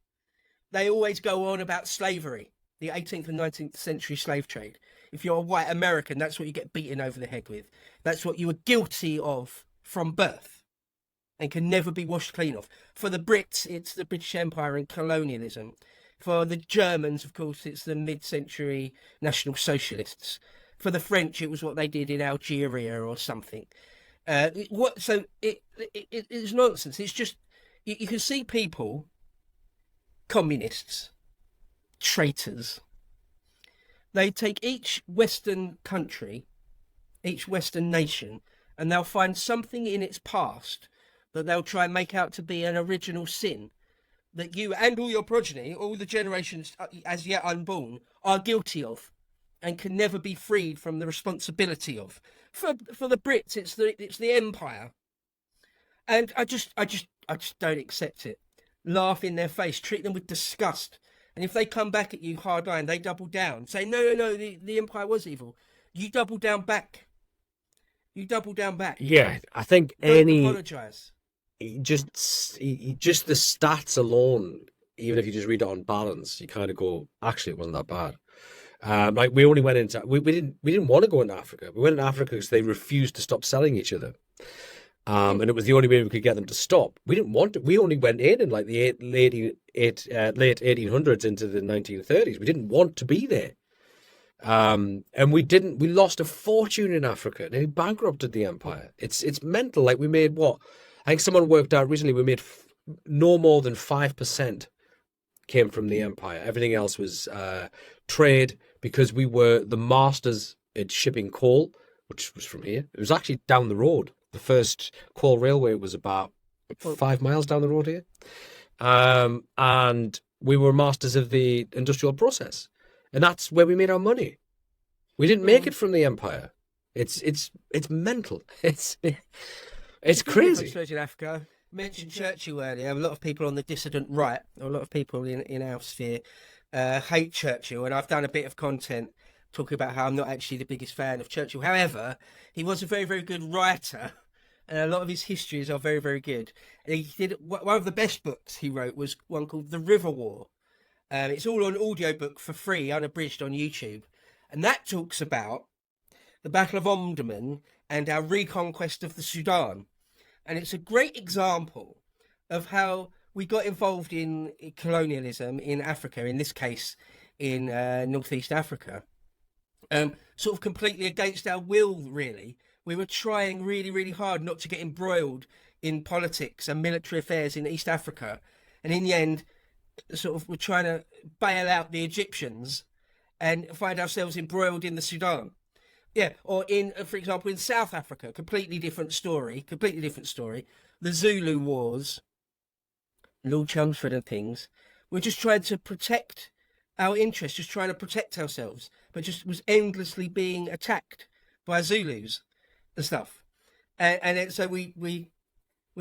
they always go on about slavery, the 18th and 19th century slave trade. If you're a white American, that's what you get beaten over the head with. That's what you were guilty of from birth and can never be washed clean of. For the Brits, it's the British Empire and colonialism. For the Germans, of course, it's the mid-century National Socialists. For the French, it was what they did in Algeria or something. So it's nonsense. It's just, you can see people, communists, traitors, they take each Western country, each Western nation, and they'll find something in its past that they'll try and make out to be an original sin that you and all your progeny, all the generations as yet unborn, are guilty of and can never be freed from the responsibility of. For the Brits, it's the empire, and I just don't accept it. Laugh in their face, treat them with disgust, and if they come back at you hard line, they double down, say no, the empire was evil. You double down back. Yeah, I think Don't apologise. Just the stats alone, even if you just read it on balance, you kind of go, actually, it wasn't that bad. Like we only went into we didn't want to go into Africa. We went into Africa because they refused to stop selling each other, and it was the only way we could get them to stop. We didn't want to. We only went in like the late 1800s into the 1930s. We didn't want to be there, and we didn't. We lost a fortune in Africa. They bankrupted the empire. It's mental. Like we made what? I think someone worked out recently. We made no more than 5% came from the empire. Everything else was trade, because we were the masters at shipping coal, which was from here. It was actually down the road. The first coal railway was about 5 miles down the road here. And we were masters of the industrial process. And that's where we made our money. We didn't make it from the empire. It's mental. It's crazy. In Africa, I mentioned Churchill earlier. A lot of people on the dissident right, or a lot of people in our sphere, hate Churchill, and I've done a bit of content talking about how I'm not actually the biggest fan of Churchill. However, he was a very, very good writer, and a lot of his histories are very, very good. And he did one of the best books he wrote was one called The River War. It's all on audiobook for free, unabridged on YouTube, and that talks about the Battle of Omdurman and our reconquest of the Sudan. And it's a great example of how we got involved in colonialism in Africa, in this case in Northeast Africa, sort of completely against our will, really. We were trying really, really hard not to get embroiled in politics and military affairs in East Africa. And in the end, sort of we're trying to bail out the Egyptians and find ourselves embroiled in the Sudan. Yeah, or for example, in South Africa, completely different story. The Zulu Wars, Lord Chelmsford and things. We're just trying to protect our interests, just trying to protect ourselves, but just was endlessly being attacked by Zulus and stuff. And so we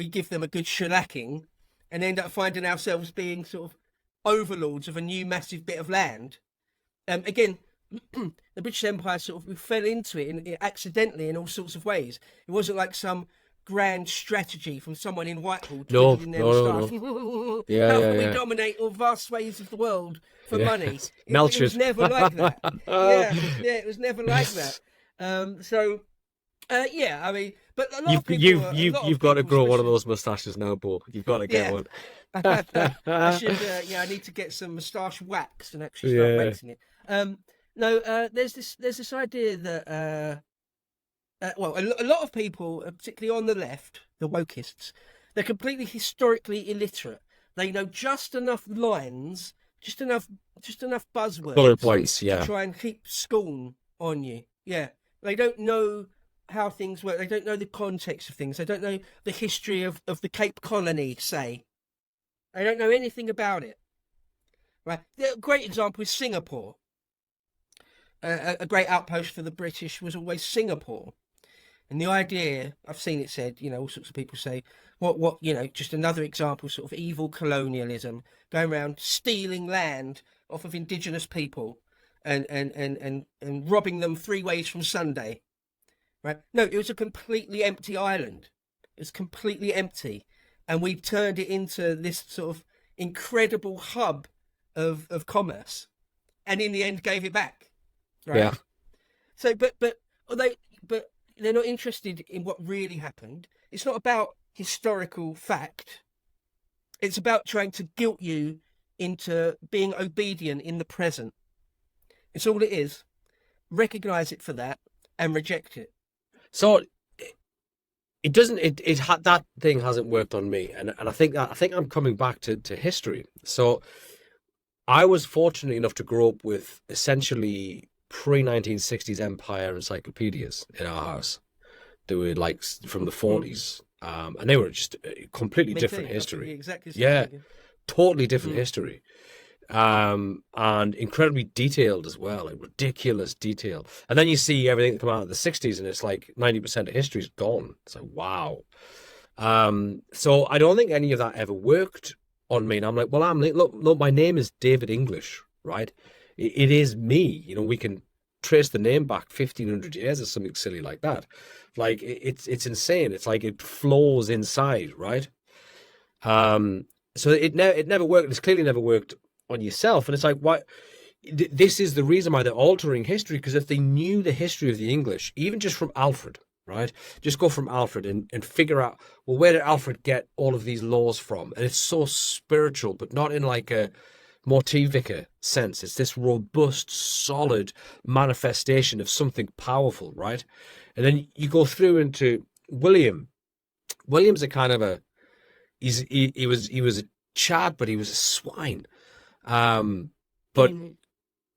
give them a good shellacking and end up finding ourselves being sort of overlords of a new massive bit of land. Again, the British Empire we fell into it accidentally in all sorts of ways. It wasn't like some grand strategy from someone in Whitehall No, twiddling their no, moustache. Yeah, How yeah, can we yeah. dominate all vast swathes of the world for Yeah. money? It Melchett. was never like that. Yeah, it was never like that. Yeah, I mean, but a lot of people, You've got to grow one of those mustaches now, Beau. You've got to get one. I should. I need to get some moustache wax and actually start Yeah. waxing it. No, there's this idea that well, a lot of people, particularly on the left, the wokeists, they're completely historically illiterate. They know just enough lines, just enough buzzwords, Bullet points, yeah. to try and keep scorn on you. Yeah, they don't know how things work. They don't know the context of things. They don't know the history of the Cape Colony, say. They don't know anything about it. Right? A great example is Singapore. A great outpost for the British was always Singapore. And the idea, I've seen it said, all sorts of people say, just another example, sort of evil colonialism, going around stealing land off of indigenous people and robbing them 3 ways from Sunday. Right? No, it was a completely empty island. It was completely empty. And we turned it into this sort of incredible hub of commerce. And in the end gave it back. Right? Yeah. So, but they're not interested in what really happened. It's not about historical fact. It's about trying to guilt you into being obedient in the present. It's all it is. Recognize it for that and reject it. So it doesn't. That thing hasn't worked on me, and I think I'm coming back to history. So I was fortunate enough to grow up with essentially pre-1960s empire encyclopedias in our house. They were like from the 40s, and they were just completely different history. Exactly the same. Yeah, totally different history, and incredibly detailed as well, like ridiculous detail. And then you see everything that come out of the 60s, and it's like 90% of history is gone. It's like, wow. So I don't think any of that ever worked on me. And I'm like, well, look, my name is David English, right? It is me. We can trace the name back 1,500 years or something silly like that. Like it's insane. It's like it flows inside, right? So it never worked. It's clearly never worked on yourself. And it's like, why? This is the reason why they're altering history. Because if they knew the history of the English, even just from Alfred, right? Just go from Alfred and figure out, well, where did Alfred get all of these laws from? And it's so spiritual, but not in like a Mortivica sense. It's this robust, solid manifestation of something powerful, right? And then you go through into William. William's a kind of he was a Chad, but he was a swine. But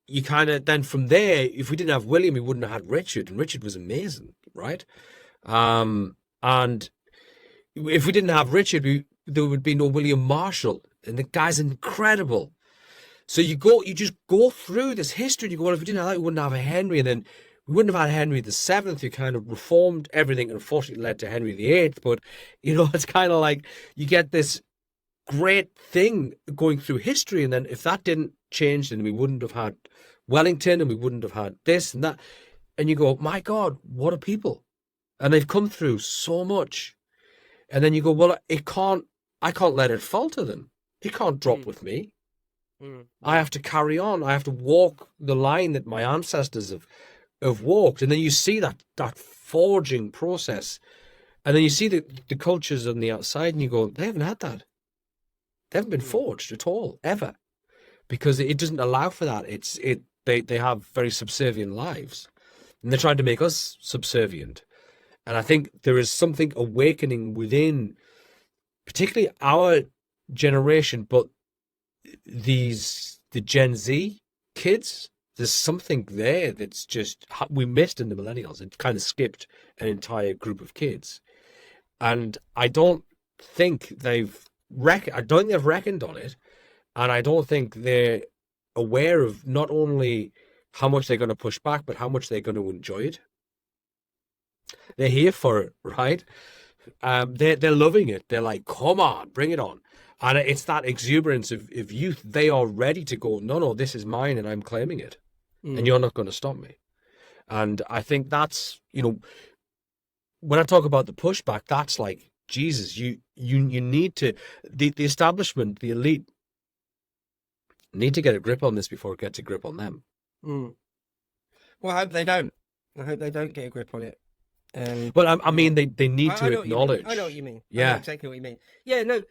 you kind of then from there, if we didn't have William, we wouldn't have had Richard, and Richard was amazing, right? And if we didn't have Richard, there would be no William Marshall, and the guy's incredible. So you just go through this history, and you go, well, if we didn't have that, we wouldn't have a Henry, and then we wouldn't have had Henry the Seventh, who kind of reformed everything and unfortunately led to Henry the Eighth. But, it's kind of like you get this great thing going through history, and then if that didn't change, then we wouldn't have had Wellington, and we wouldn't have had this and that. And you go, my God, what a people. And they've come through so much. And then you go, well, I can't let it falter them. It can't drop with me. I have to carry on. I have to walk the line that my ancestors have walked. And then you see that forging process. And then you see the cultures on the outside, and you go, they haven't had that. They haven't been forged at all, ever. Because it doesn't allow for that. They have very subservient lives. And they're trying to make us subservient. And I think there is something awakening within, particularly our generation, but the Gen Z kids, there's something there that's just, we missed in the millennials. It kind of skipped an entire group of kids. And I don't think they've reckoned on it. And I don't think they're aware of not only how much they're going to push back, but how much they're going to enjoy it. They're here for it, right? They're loving it. They're like, come on, bring it on. And it's that exuberance of youth. They are ready to go, no, this is mine and I'm claiming it. And you're not going to stop me. And I think that's, when I talk about the pushback, that's like, Jesus, you need to, the establishment, the elite need to get a grip on this before it gets a grip on them. Mm. Well, I hope they don't. I hope they don't get a grip on it. Well, I mean, they need to I know what you mean. acknowledge. I know what you mean. I know Yeah. exactly what you mean. Yeah, no.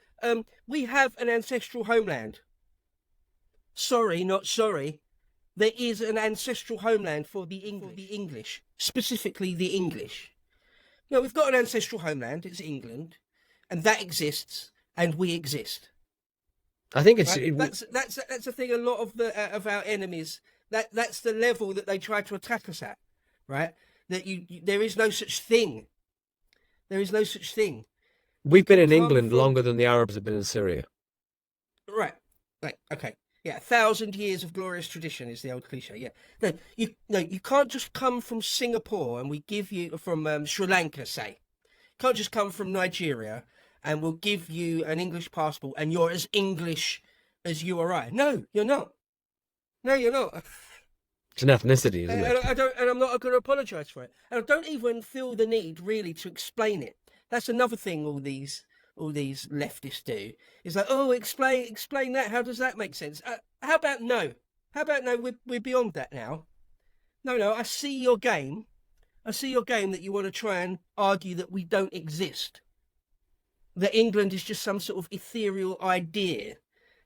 We have an ancestral homeland. Sorry, not sorry. There is an ancestral homeland for the English, specifically the English. No, we've got an ancestral homeland. It's England, and that exists, and we exist. I think it's Right? That's the thing. A lot of of our enemies. That's the level that they try to attack us at. Right? That there is no such thing. There is no such thing. we've been in England longer than the Arabs have been in Syria. Right. Right. Okay. Yeah, 1,000 years of glorious tradition is the old cliche. Yeah. You can't just come from Singapore and we give you from Sri Lanka, say. You can't just come from Nigeria and we'll give you an English passport and you're as English as you or I. No, you're not. No, you're not. It's an ethnicity, isn't it? And I'm not going to apologise for it. And I don't even feel the need really to explain it. That's another thing all these leftists do. Is like, oh, explain that. How does that make sense? How about no? How about no? We're beyond that now. No. I see your game. I see your game that you want to try and argue that we don't exist. That England is just some sort of ethereal idea,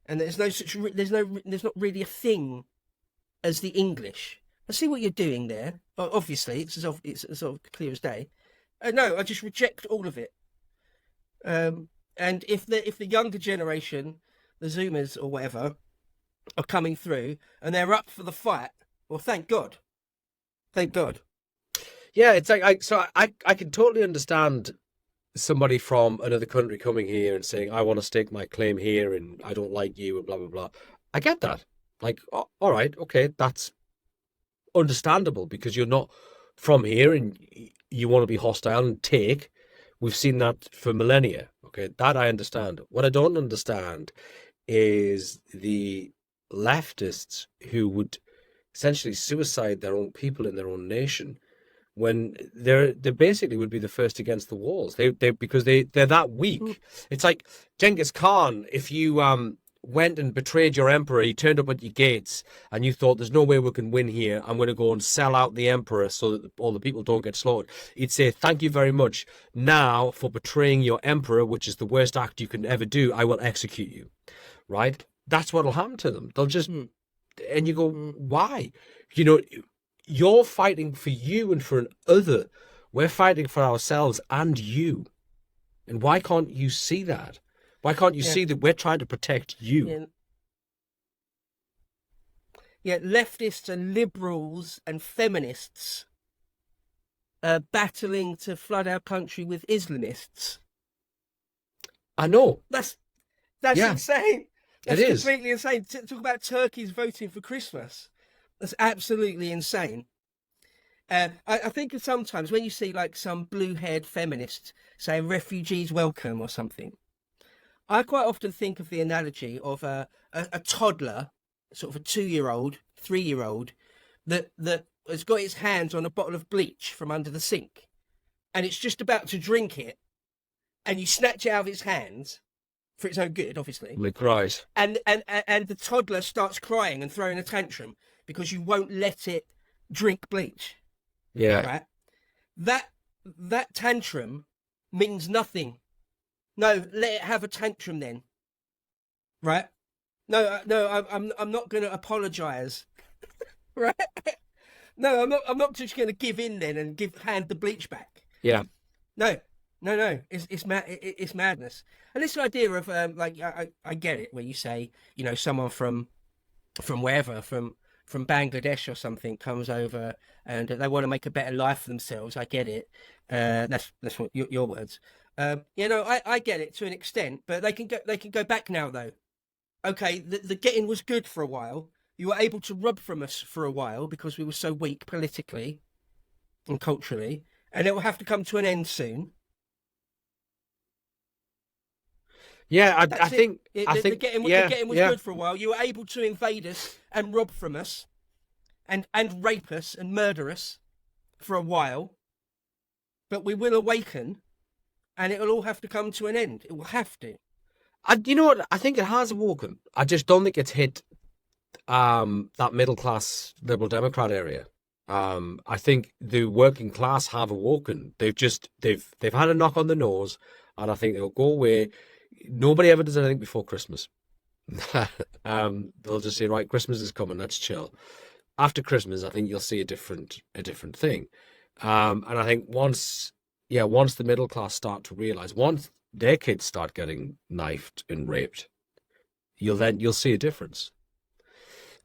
and there's not really a thing as the English. I see what you're doing there. Obviously, it's as clear as day. No, I just reject all of it. And if the younger generation, the Zoomers or whatever, are coming through and they're up for the fight, well, thank God. Thank God. Yeah, it's like I can totally understand somebody from another country coming here and saying, I want to stake my claim here and I don't like you and blah blah blah. I get that. Like, all right, okay, that's understandable because you're not from here and you want to be hostile and take. We've seen that for millennia. Okay, that I understand. What I don't understand is the leftists who would essentially suicide their own people in their own nation when they basically would be the first against the walls. They because they're that weak. It's like Genghis Khan. If you went and betrayed your emperor, he turned up at your gates, and you thought, "There's no way we can win here. I'm going to go and sell out the emperor so that all the people don't get slaughtered." He'd say, "Thank you very much. Now, for betraying your emperor, which is the worst act you can ever do, I will execute you." Right? That's what'll happen to them. They'll just, and you go, "Why?" You know, you're fighting for you and for another. We're fighting for ourselves and you. And why can't you see that? Why can't you see that we're trying to protect you? Yeah, leftists and liberals and feminists battling to flood our country with Islamists. I know. That's insane. That's it is completely insane. Talk about turkeys voting for Christmas. That's absolutely insane. I think sometimes when you see like some blue-haired feminist saying refugees welcome or something, I quite often think of the analogy of a toddler, sort of a 2-year-old, 3-year-old, that has got his hands on a bottle of bleach from under the sink, and it's just about to drink it, and you snatch it out of his hands, for its own good, obviously. It cries. And the toddler starts crying and throwing a tantrum because you won't let it drink bleach. Yeah. Right? That tantrum means nothing. No, let it have a tantrum then. Right? No, I'm not going to apologise. Right? No, I'm not just going to give in then and hand the bleach back. Yeah. No. It's madness. And this idea of like I get it where you say, you know, someone from wherever, from Bangladesh or something comes over and they want to make a better life for themselves. I get it. That's what your words. You know, I get it to an extent, but they can go back now though. Okay, the getting was good for a while. You were able to rob from us for a while because we were so weak politically and culturally, and it will have to come to an end soon. Yeah, I think the getting was good for a while. You were able to invade us and rob from us, and rape us and murder us for a while. but we will awaken, and it will all have to come to an end. It will have to. You know what? I think it has awoken. I just don't think it's hit that middle class Liberal Democrat area. I think the working class have awoken. They've had a knock on the nose, and I think they'll go away. Nobody ever does anything before Christmas. They'll just say, right, Christmas is coming, let's chill. After Christmas, I think you'll see a different thing. And I think once the middle class start to realize, once their kids start getting knifed and raped, you'll see a difference.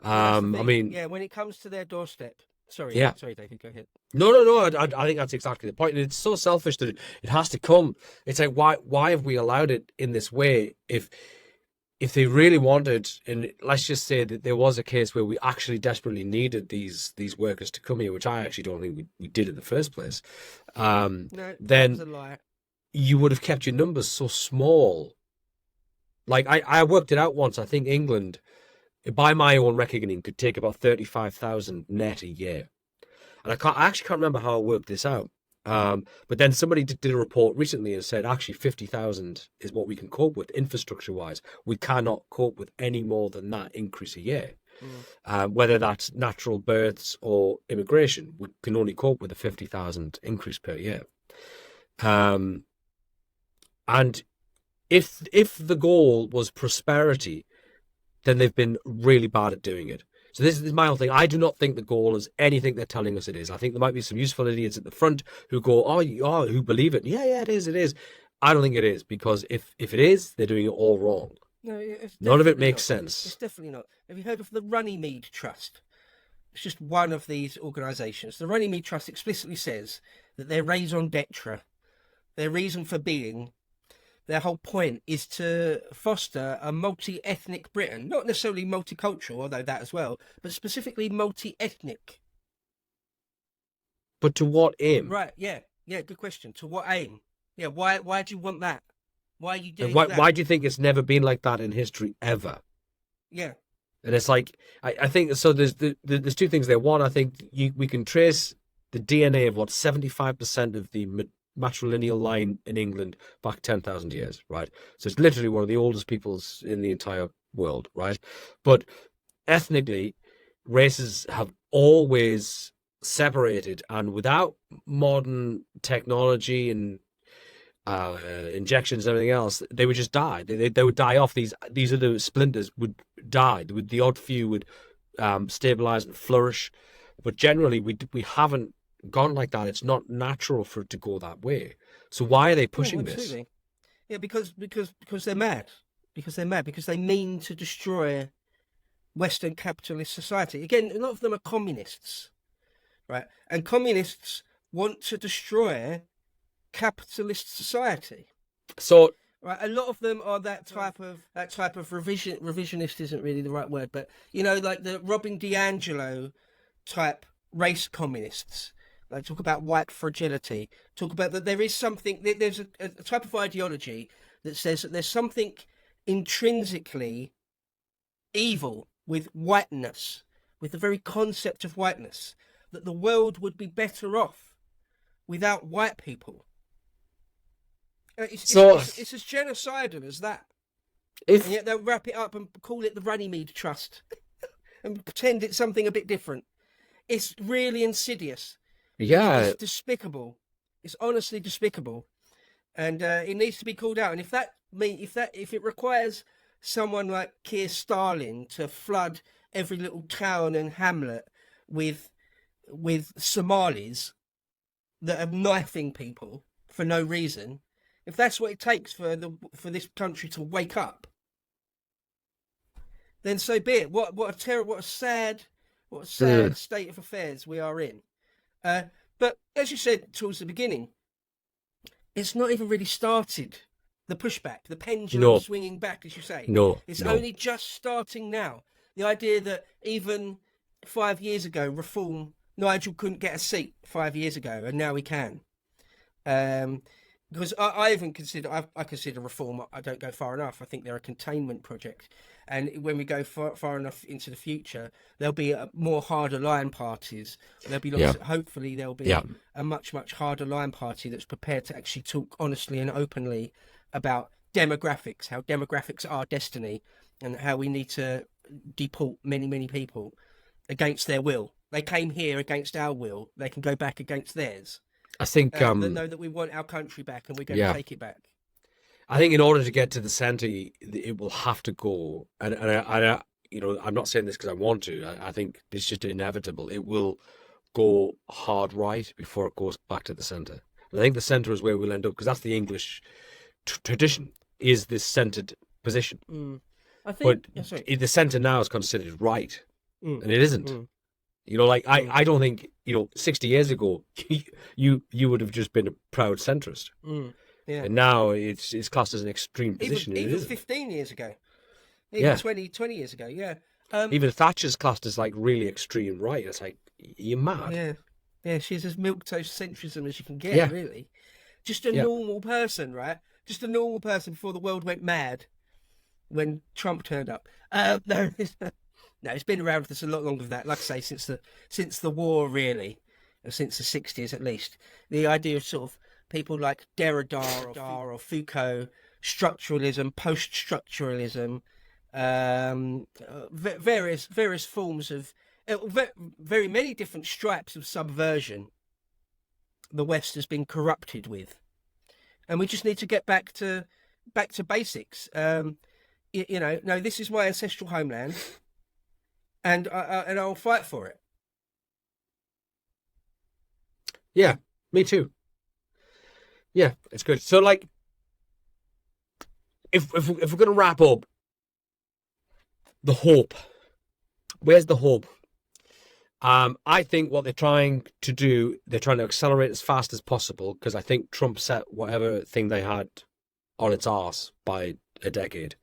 I mean, yeah, when it comes to their doorstep. Sorry, David, go ahead. No. I think that's exactly the point. And it's so selfish that it has to come. It's like, why have we allowed it in this way? If they really wanted, and let's just say that there was a case where we actually desperately needed these workers to come here, which I actually don't think we did in the first place, No, then that's a lie. You would have kept your numbers so small. Like, I worked it out once. I think England, by my own reckoning, could take about 35,000 net a year. And I actually can't remember how I worked this out. But then somebody did a report recently and said, actually, 50,000 is what we can cope with infrastructure-wise. We cannot cope with any more than that increase a year. Whether that's natural births or immigration, we can only cope with a 50,000 increase per year. And if the goal was prosperity, then they've been really bad at doing it. So this is my whole thing. I do not think the goal is anything they're telling us it is. I think there might be some useful idiots at the front who go, who believe it. Yeah, it is. I don't think it is, because if it is, they're doing it all wrong. No, none of it makes sense. It's definitely not. Have you heard of the Runnymede Trust? It's just one of these organisations. The Runnymede Trust explicitly says that their raison d'etre, their reason for being, their whole point is to foster a multi-ethnic Britain, not necessarily multicultural, although that as well, but specifically multi-ethnic. But to what aim? Right, yeah, good question. To what aim? Yeah, why do you want that? Why are you doing that? Why do you think it's never been like that in history ever? Yeah. And it's like, I think, so there's two things there. One, I think we can trace the DNA of 75% of the matrilineal line in England back 10,000 years, right? So it's literally one of the oldest peoples in the entire world, right? But ethnically, races have always separated, and without modern technology and injections and everything else, they would just die. They would die off. These other splinters would die. The odd few would stabilize and flourish, but generally we haven't gone like that. It's not natural for it to go that way. So why are they pushing this? Yeah, because they're mad. Because they mean to destroy Western capitalist society. Again, a lot of them are communists, right? And communists want to destroy capitalist society. So, right, a lot of them are that type of revisionist isn't really the right word, but like the Robin DiAngelo type race communists. Like, talk about white fragility. Talk about that there is something. There's a type of ideology that says that there's something intrinsically evil with whiteness, with the very concept of whiteness. That the world would be better off without white people. It's as genocidal as that. And yet they'll wrap it up and call it the Runnymede Trust and pretend it's something a bit different. It's really insidious. Yeah, it's despicable. It's honestly despicable, and it needs to be called out. And if it requires someone like Keir Starlin to flood every little town and hamlet with Somalis that are knifing people for no reason, if that's what it takes for this country to wake up, then so be it. What a sad state of affairs we are in. But as you said towards the beginning, it's not even really started. The pushback, the pendulum swinging back, as you say. It's only just starting now. The idea that even 5 years ago, Reform, Nigel couldn't get a seat 5 years ago, and now he can. because I even consider I consider reform. I don't go far enough. I think they're a containment project, and when we go far enough into the future, there'll be more harder line parties. There'll be Yeah. hopefully there'll be Yeah. a much harder line party that's prepared to actually talk honestly and openly about demographics, how demographics are destiny, and how we need to deport many people against their will. They came here against our will. They can go back against theirs. I think That know that we want our country back and we're going to yeah. take it back. I think in order to get to the center, it will have to go. And I you know, I'm not saying this because I want to. I think it's just inevitable. It will go hard right before it goes back to the center. And I think the center is where we'll end up, because that's the English tradition, is this centered position. I think, But the center now is considered right, and it isn't. You know, like I don't think, you know, 60 years ago you would have just been a proud centrist, yeah. and now it's classed as an extreme position. Even 15 years ago, even 20 years ago, yeah. Even Thatcher's classed as like really extreme right. It's like, you're mad. Yeah. She's as milquetoast centrism as you can get, really. Just a normal person, right? Just a normal person before the world went mad when Trump turned up. No, it's been around for a lot longer than that. Like I say, since the war, really, since the 60s at least, the idea of sort of people like Derrida or Foucault, structuralism, post-structuralism, various forms of very many different stripes of subversion. The West has been corrupted with, and we just need to get back to basics. You know, no, this is my ancestral homeland. And I'll fight for it. Yeah, me too. Yeah, it's good. So, like, if we're going to wrap up, the hope. Where's the hope? I think what they're trying to do, they're trying to accelerate as fast as possible, because I think Trump set whatever thing they had on its arse by a decade,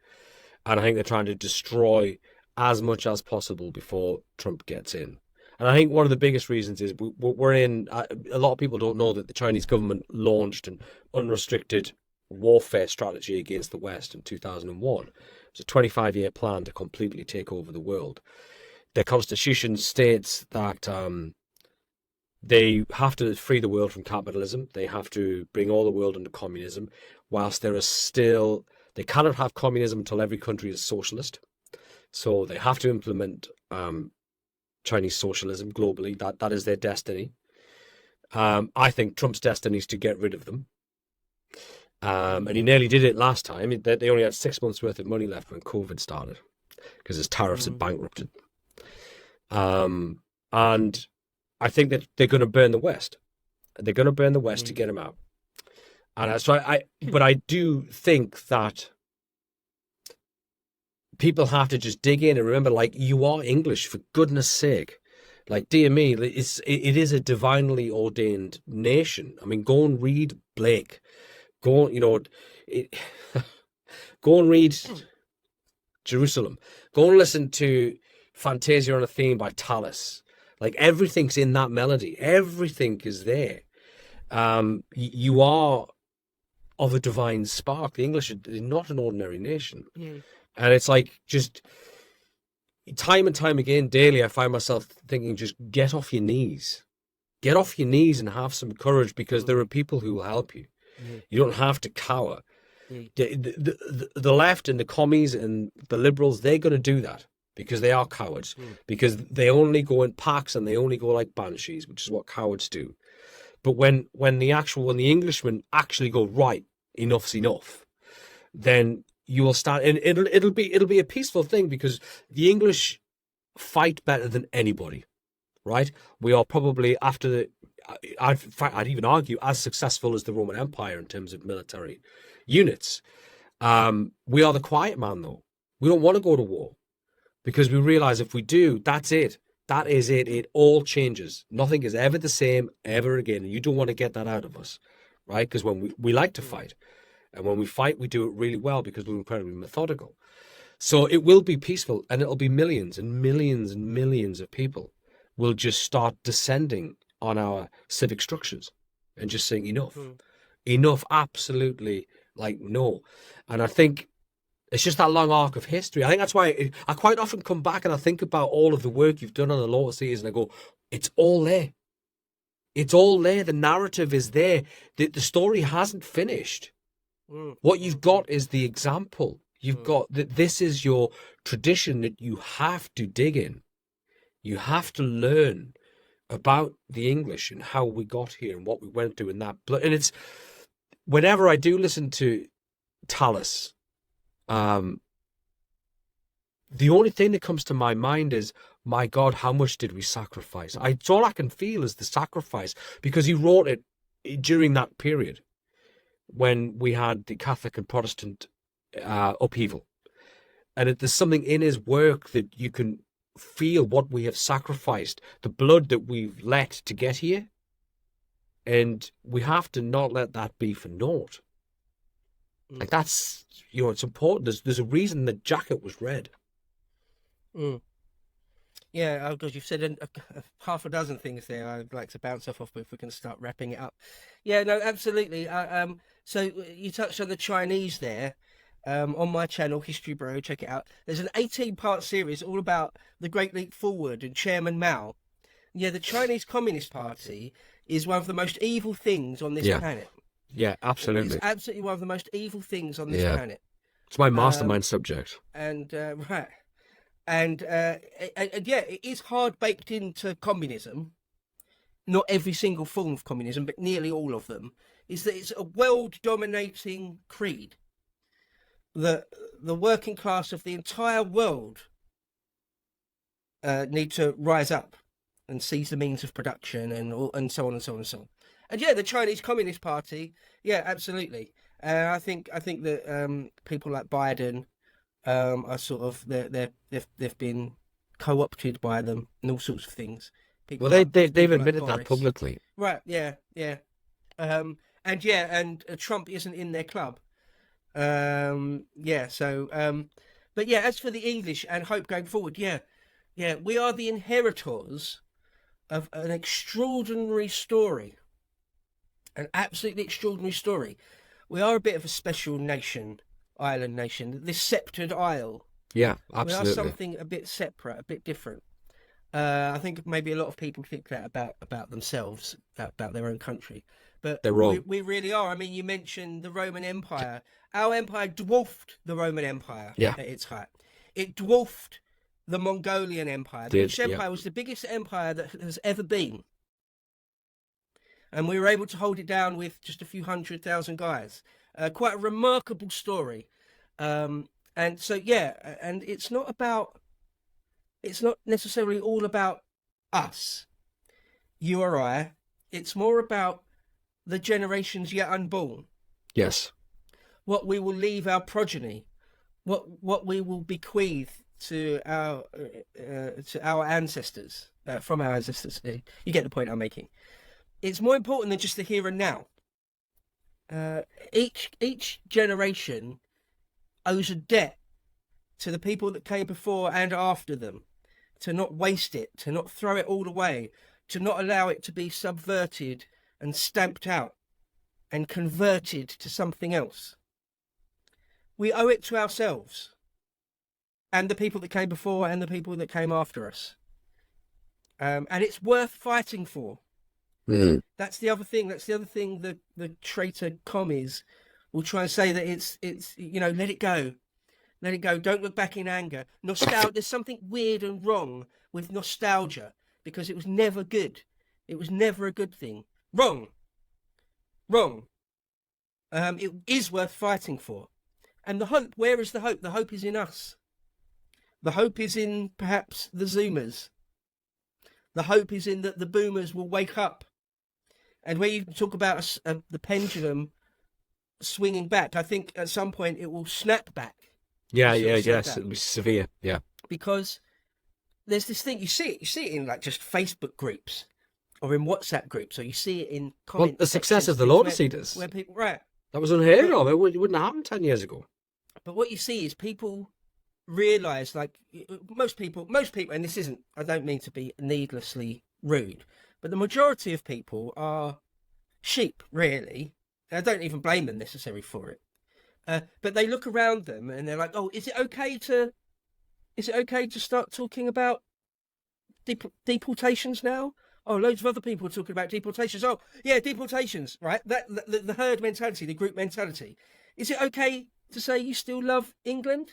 and I think they're trying to destroy as much as possible before Trump gets in. And I think one of the biggest reasons is we're in, a lot of people don't know that the Chinese government launched an unrestricted warfare strategy against the West in 2001. It was a 25-year plan to completely take over the world. Their constitution states that they have to free the world from capitalism. They have to bring all the world under communism, whilst there is still, they cannot have communism until every country is socialist. So they have to implement Chinese socialism globally. That is their destiny. I think Trump's destiny is to get rid of them. And he nearly did it last time. They only had 6 months worth of money left when COVID started, because his tariffs had bankrupted. And I think that they're going to burn the West. They're going to burn the West to get him out. And so but I do think that people have to just dig in and remember, like, you are English, for goodness sake. Like, dear me, it is a divinely ordained nation. I mean, go and read Blake. Go and read Jerusalem. Go and listen to Fantasia on a Theme by Tallis. Like, everything's in that melody. Everything is there. You are of a divine spark. The English are not an ordinary nation. Yeah. And it's like, just time and time again, daily, I find myself thinking, just get off your knees. Get off your knees and have some courage, because there are people who will help you. You don't have to cower. The left and the commies and the liberals, they're going to do that because they are cowards, because they only go in packs and they only go like banshees, which is what cowards do. But when the Englishmen actually go, right, enough's enough, then you will start, and it'll be a peaceful thing, because the English fight better than anybody, right? We are probably, I'd even argue, as successful as the Roman Empire in terms of military units. We are the quiet man, though. We don't want to go to war, because we realize if we do, that's it. That is it. It all changes. Nothing is ever the same ever again. And you don't want to get that out of us, right? Because when we like to fight, and when we fight, we do it really well because we're incredibly methodical. So it will be peaceful, and it'll be millions and millions and millions of people will just start descending on our civic structures and just saying enough. enough, absolutely, like, no. And I think it's just that long arc of history. I think that's why I quite often come back and I think about all of the work you've done on the Lotus Eaters, and I go, it's all there. It's all there. The narrative is there. The story hasn't finished. What you've got is the example. You've got that this is your tradition that you have to dig in. You have to learn about the English and how we got here and what we went through in that. And it's whenever I do listen to Tallis, the only thing that comes to my mind is, my God, how much did we sacrifice? It's all I can feel is the sacrifice, because he wrote it during that period when we had the Catholic and Protestant upheaval. And there's something in his work that you can feel what we have sacrificed, the blood that we've let to get here. And we have to not let that be for naught. Like, that's, it's important. There's a reason the jacket was red. Yeah, because you've said a half a dozen things there I'd like to bounce off of, but if we can start wrapping it up. Yeah, no, absolutely. So you touched on the Chinese there. On my channel, History Bro, check it out. There's an 18-part series all about the Great Leap Forward and Chairman Mao. Yeah, the Chinese Communist Party is one of the most evil things on this planet. Yeah, absolutely. It's absolutely one of the most evil things on this planet. It's my mastermind subject. And right. And yeah, it is hard baked into communism. Not every single form of communism, but nearly all of them, is that it's a world-dominating creed. The working class of the entire world need to rise up and seize the means of production and so on and so on and so on. And yeah, the Chinese Communist Party, yeah, absolutely. I think that people like Biden are sort of they've been co-opted by them and all sorts of things. People they've admitted that publicly, right? Yeah. And Trump isn't in their club. But yeah, as for the English and hope going forward, we are the inheritors of an extraordinary story, an absolutely extraordinary story. We are a bit of a special nation, island nation, this sceptred isle. Yeah, absolutely. We are something a bit separate, a bit different. I think maybe a lot of people think that about themselves, about their own country. But they're wrong. We really are. I mean, you mentioned the Roman Empire. Our empire dwarfed the Roman Empire at its height. It dwarfed the Mongolian Empire. The British Empire was the biggest empire that has ever been. And we were able to hold it down with just a few 100,000 guys. Quite a remarkable story. And so, and it's not necessarily all about us, you or I. It's more about the generations yet unborn. Yes. What we will leave our progeny, what we will bequeath to our ancestors, from our ancestors. You get the point I'm making. It's more important than just the here and now. Each generation owes a debt to the people that came before and after them, to not waste it, to not throw it all away, to not allow it to be subverted and stamped out and converted to something else. We owe it to ourselves and the people that came before and the people that came after us. And it's worth fighting for. That's the other thing. That's the other thing the traitor commies will try and say, that it's let it go. Let it go. Don't look back in anger. Nostalgia. There's something weird and wrong with nostalgia, because it was never good. It was never a good thing. Wrong. It is worth fighting for. And the hope, where is the hope? The hope is in us. The hope is in perhaps the Zoomers. The hope is in that the Boomers will wake up. And when you talk about the pendulum swinging back, I think at some point it will snap back. Yes, it'll be severe. Yeah, because there's this thing, you see it in like just Facebook groups or in WhatsApp groups, or you see it in comments. Well, the success of the Lotus Eaters, where people, right, that was unheard of. It wouldn't have happened 10 years ago. But what you see is people realise, like most people, and this isn't, I don't mean to be needlessly rude, but the majority of people are sheep, really. I don't even blame them necessarily for it. But they look around them and they're like, "Oh, is it okay to start talking about deportations now? Oh, loads of other people are talking about deportations. Oh, yeah, deportations, right? That the herd mentality, the group mentality. Is it okay to say you still love England?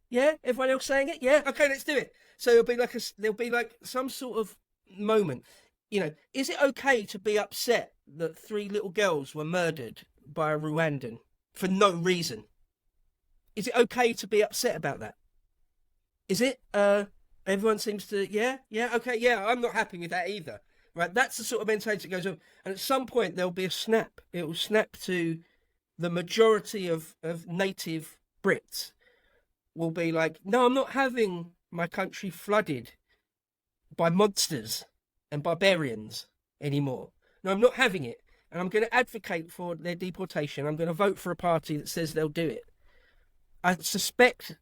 Yeah, everyone else saying it. Yeah, okay, let's do it. So there'll be like some sort of moment. You know, is it okay to be upset that 3 little girls were murdered by a Rwandan for no reason? Is it okay to be upset about that? Is it? Everyone seems to, yeah, okay, yeah, I'm not happy with that either. Right, that's the sort of mentality that goes on. And at some point, there'll be a snap. It will snap to the majority of native Brits will be like, no, I'm not having my country flooded by monsters and barbarians anymore. No, I'm not having it. And I'm going to advocate for their deportation. I'm going to vote for a party that says they'll do it. I suspect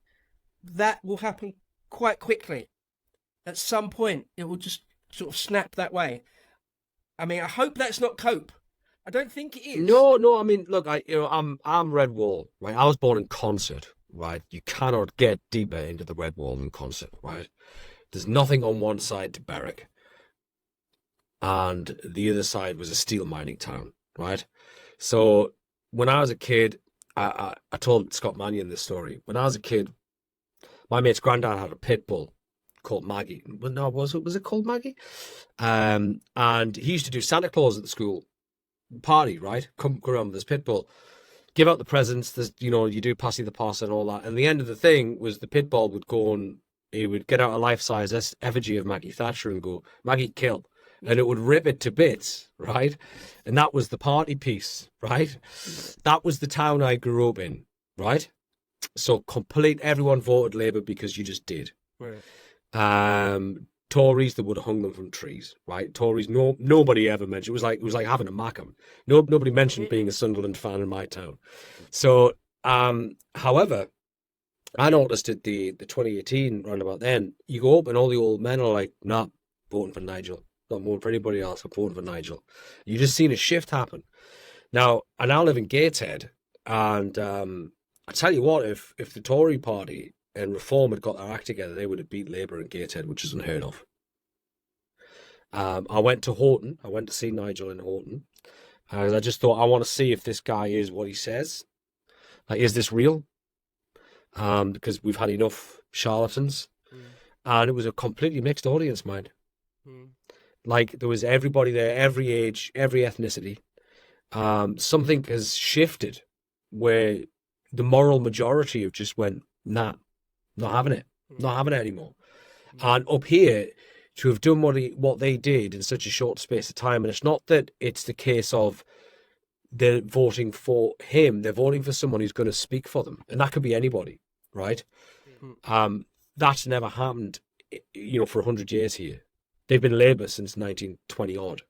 that will happen quite quickly. At some point, it will just sort of snap that way. I mean, I hope that's not cope. I don't think it is. No. I mean, look, I'm Red Wall, right? I was born in Concert, right? You cannot get deeper into the Red Wall than Concert, right? There's nothing on one side to Berwick, and the other side was a steel mining town, right? So when I was a kid, I told Scott Mannion this story. When I was a kid, my mate's granddad had a pit bull called Maggie. No, was it called Maggie? And he used to do Santa Claus at the school party, right? Come around with this pit bull, give out the presents. There's, you do passy the parcel and all that. And the end of the thing was the pit bull would go and he would get out a life-size effigy of Maggie Thatcher and go, Maggie, kill. And it would rip it to bits, right? And that was the party piece, right? That was the town I grew up in, right? So everyone voted Labour because you just did. Right. Tories, they would have hung them from trees, right? Tories, nobody ever mentioned. It was like having a Mackham. Nobody mentioned being a Sunderland fan in my town. So, however, I noticed at the 2018 roundabout then, you go up and all the old men are like, nah, voting for Nigel. Not voting for anybody else, I'm voting for Nigel. You just seen a shift happen. Now, I now live in Gateshead, and I tell you what, if the Tory party and Reform had got their act together, they would have beat Labour in Gateshead, which is unheard of. I went to Horton. I went to see Nigel in Horton. And I just thought, I want to see if this guy is what he says. Like, is this real? Because we've had enough charlatans. And it was a completely mixed audience, mind. Like, there was everybody there, every age, every ethnicity. Something has shifted where the moral majority have just went, nah, not having it. Not having it anymore. And up here, to have done what they did in such a short space of time, and it's not that it's the case of they're voting for him, they're voting for someone who's going to speak for them. And that could be anybody, right? That's never happened, for 100 years here. They've been Labour since 1920 odd,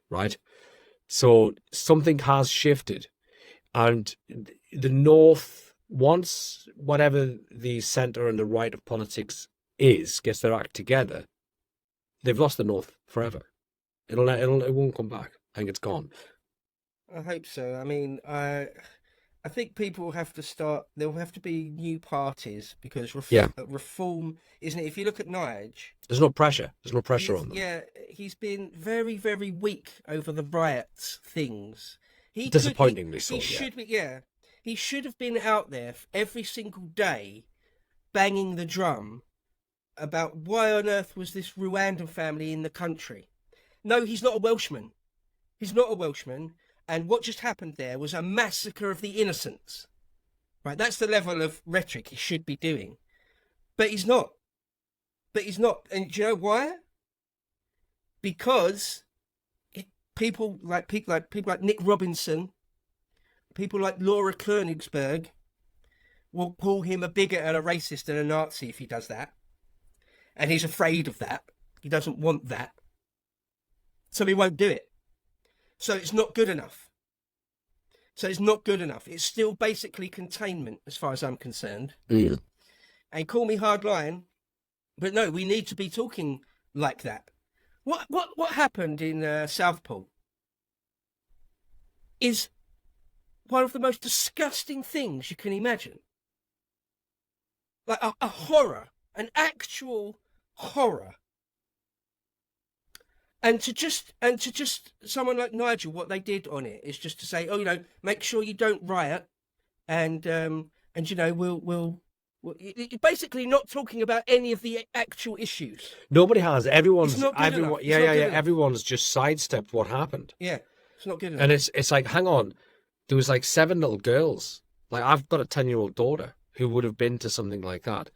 right? So something has shifted. And the North, once whatever the centre and the right of politics gets their act together, they've lost the North forever. It won't come back. I think it's gone. I hope so. I mean, I think people have to start. There'll have to be new parties because reform, isn't it? If you look at Nige, there's no pressure. There's no pressure on them. Yeah, he's been very, very weak over the riots things. Disappointingly so. He should be. Yeah, he should have been out there every single day, banging the drum about why on earth was this Rwandan family in the country. No, he's not a Welshman. He's not a Welshman. And what just happened there was a massacre of the innocents. Right, that's the level of rhetoric he should be doing. But he's not. And do you know why? Because people like Nick Robinson, people like Laura Koenigsberg will call him a bigot and a racist and a Nazi if he does that. And he's afraid of that. He doesn't want that. So he won't do it. So it's not good enough. It's still basically containment as far as I'm concerned. Yeah. And call me hardline, but no, we need to be talking like that. What happened in Southpool is one of the most disgusting things you can imagine. Like a horror, an actual horror. And to just someone like Nigel, what they did on it is just to say, oh, make sure you don't riot, and we'll basically not talking about any of the actual issues. Nobody has. Everyone's It's not good enough. It's not good enough. Everyone's just sidestepped what happened. Yeah, it's not good enough. And it's like, hang on, there was like 7 little girls. Like, I've got a 10-year-old daughter who would have been to something like that.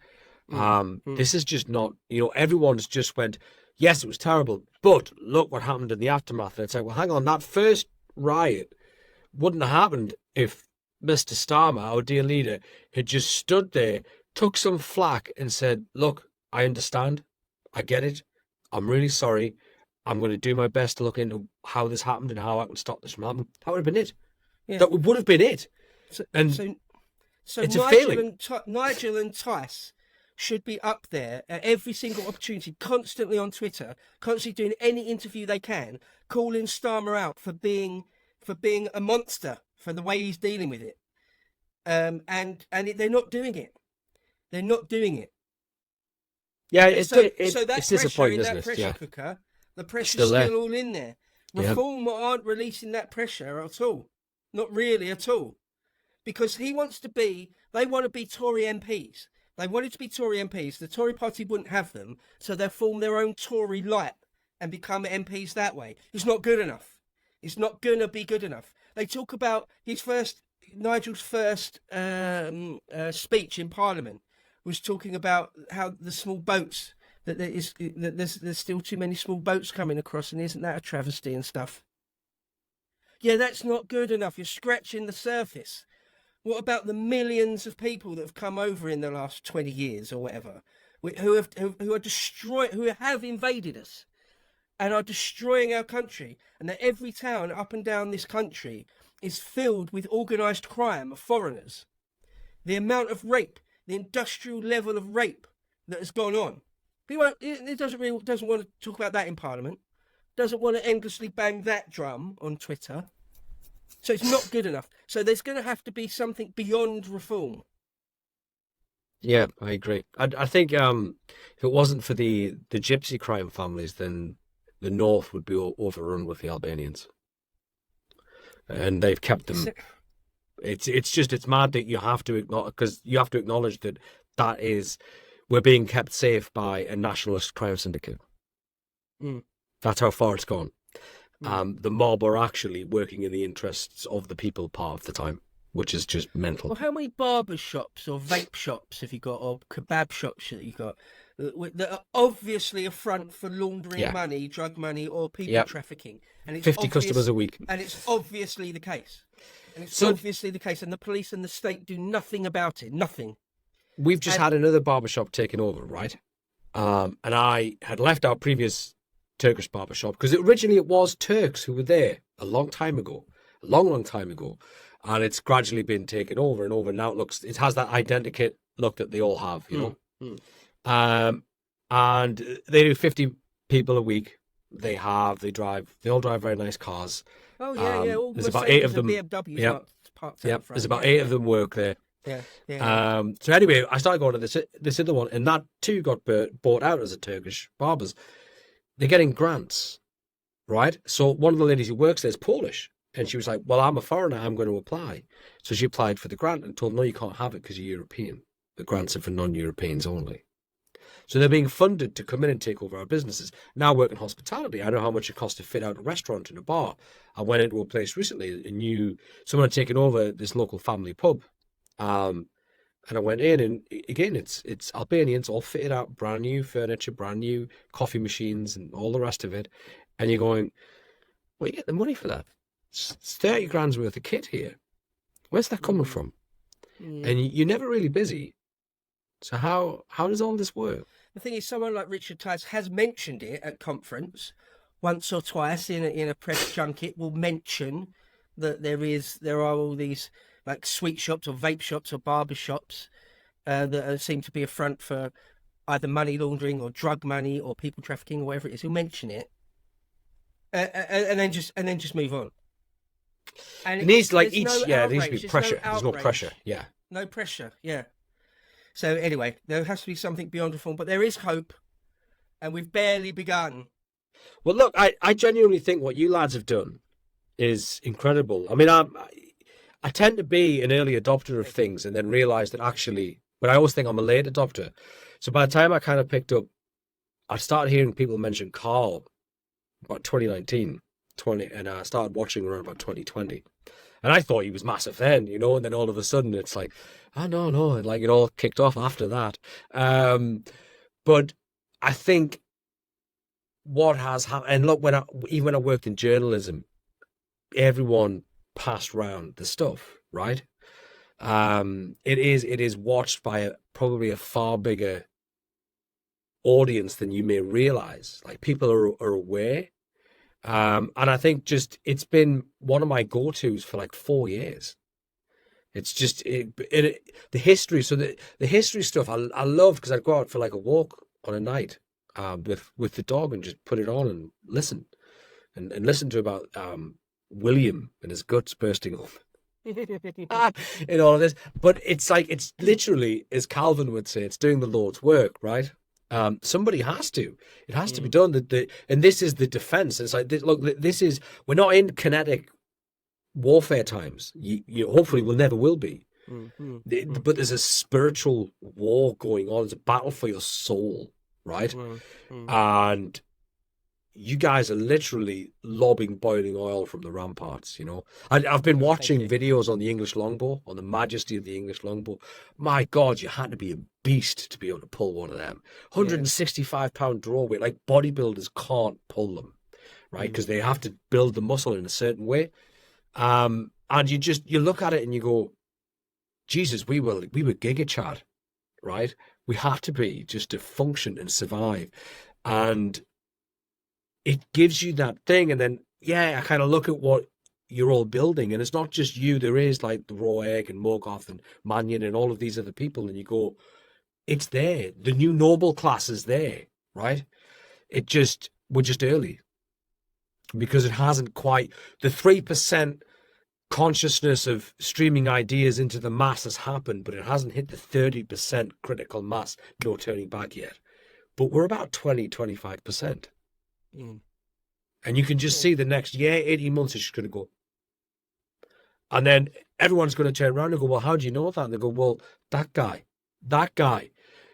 This is just not, everyone's just went, yes, it was terrible, but look what happened in the aftermath. And it's like, well, hang on, that first riot wouldn't have happened if Mr. Starmer, our dear leader, had just stood there, took some flack and said, look, I understand, I get it, I'm really sorry, I'm going to do my best to look into how this happened and how I can stop this from happening. That would have been it. Yeah. That would have been it. So it's Nigel and Tice should be up there at every single opportunity, constantly on Twitter, constantly doing any interview they can, calling Starmer out for being a monster, for the way he's dealing with it. They're not doing it. They're not doing it. Yeah, it's disappointing, isn't it? That pressure cooker, the pressure's still all in there. Reform aren't releasing that pressure at all. Not really at all. Because they want to be Tory MPs. They wanted to be Tory MPs. The Tory party wouldn't have them, so they'll form their own Tory light and become MPs that way. It's not good enough. It's not going to be good enough. They talk about Nigel's first speech in Parliament was talking about how the small boats, that there's still too many small boats coming across, and isn't that a travesty and stuff? Yeah, that's not good enough. You're scratching the surface. What about the millions of people that have come over in the last 20 years or whatever, who have invaded us and are destroying our country, and that every town up and down this country is filled with organised crime of foreigners? The amount of rape, the industrial level of rape that has gone on. It doesn't want to talk about that in Parliament. Doesn't want to endlessly bang that drum on Twitter. So it's not good enough. So there's going to have to be something beyond reform. Yeah, I agree. I think if it wasn't for the gypsy crime families, then the North would be overrun with the Albanians. And they've kept them. It's mad that you have to acknowledge, because you have to acknowledge that is, we're being kept safe by a nationalist crime syndicate. That's how far it's gone. The mob are actually working in the interests of the people part of the time, which is just mental. Well, how many barber shops or vape shops have you got, or kebab shops that you got, that are obviously a front for laundering money, drug money, or people trafficking? And it's 50 customers a week. And it's obviously the case. And the police and the state do nothing about it. Nothing. We've just had another barbershop taken over, right? And I had left our previous Turkish barbershop because originally it was Turks who were there a long time ago, and it's gradually been taken over and over. Now it has that identikit look that they all have, and they do 50 people a week. They all drive very nice cars. Oh yeah. There's about 8 of them. BMW There's about 8 of them work there. Yeah. So anyway, I started going to this other one, and that too got bought out as a Turkish barbers. They're getting grants, right? So one of the ladies who works there is Polish, and she was like, well, I'm a foreigner, I'm going to apply. So she applied for the grant and told, no, you can't have it because you're European. The grants are for non-Europeans only. So they're being funded to come in and take over our businesses. Now I work in hospitality. I know how much it costs to fit out a restaurant and a bar. I went into a place recently and someone had taken over this local family pub. And I went in, and again, it's Albanians, all fitted out, brand new furniture, brand new coffee machines, and all the rest of it. And you're going, where do you get the money for that? It's 30 grand's worth of kit here. Where's that coming from? And you're never really busy. So how does all this work? The thing is, someone like Richard Tice has mentioned it at conference once or twice in a press junket. Will mention that there are all these like sweet shops or vape shops or barber shops that seem to be a front for either money laundering or drug money or people trafficking or whatever it is. He'll mention it and then just move on. And It needs like there's each, no yeah, there needs to outrage, be there's pressure. no There's no outrage. pressure. Yeah. No pressure, yeah. So anyway, there has to be something beyond reform, but there is hope, and we've barely begun. Well, look, I genuinely think what you lads have done is incredible. I mean, I tend to be an early adopter of things and then realize that actually, but I always think I'm a late adopter. So by the time I kind of picked up, I started hearing people mention Carl about 2019, and I started watching around about 2020. And I thought he was massive then, you know, and then all of a sudden it's like, oh, no, like it all kicked off after that. But I think what has happened, and look, even when I worked in journalism, everyone passed round the stuff, right? It is watched by probably a far bigger audience than you may realize. Like people are aware. And I think just it's been one of my go-tos for like 4 years. It's just the history. So the history stuff I love because I'd go out for like a walk on a night with the dog and just put it on and listen and listen to about William and his guts bursting open. In all of this, but it's like it's literally, as Calvin would say, it's doing the Lord's work, right? Somebody has to. It has to be done. And this is the defense. It's like, look, this is, we're not in kinetic warfare times. You hopefully will never will be. But there's a spiritual war going on. It's a battle for your soul, right? And you guys are literally lobbing boiling oil from the ramparts, you know. I've been watching videos on the English longbow, on the majesty of the English longbow. My God, you had to be a beast to be able to pull one of them. 165-pound draw weight, like bodybuilders can't pull them, right? Because they have to build the muscle in a certain way. And you look at it and you go, Jesus, we were Giga Chad, right? We have to be just to function and survive. And it gives you that thing. And then, I kind of look at what you're all building. And it's not just you. There is like the Raw Egg and Morgoth and Mannion and all of these other people. And you go, it's there. The new noble class is there, right? We're just early. Because it hasn't quite, the 3% consciousness of streaming ideas into the mass has happened, but it hasn't hit the 30% critical mass, no turning back yet. But we're about 20-25%. And you can just see the next 18 months, it's just going to go. And then everyone's going to turn around and go, well, how do you know that? And they go, well, that guy,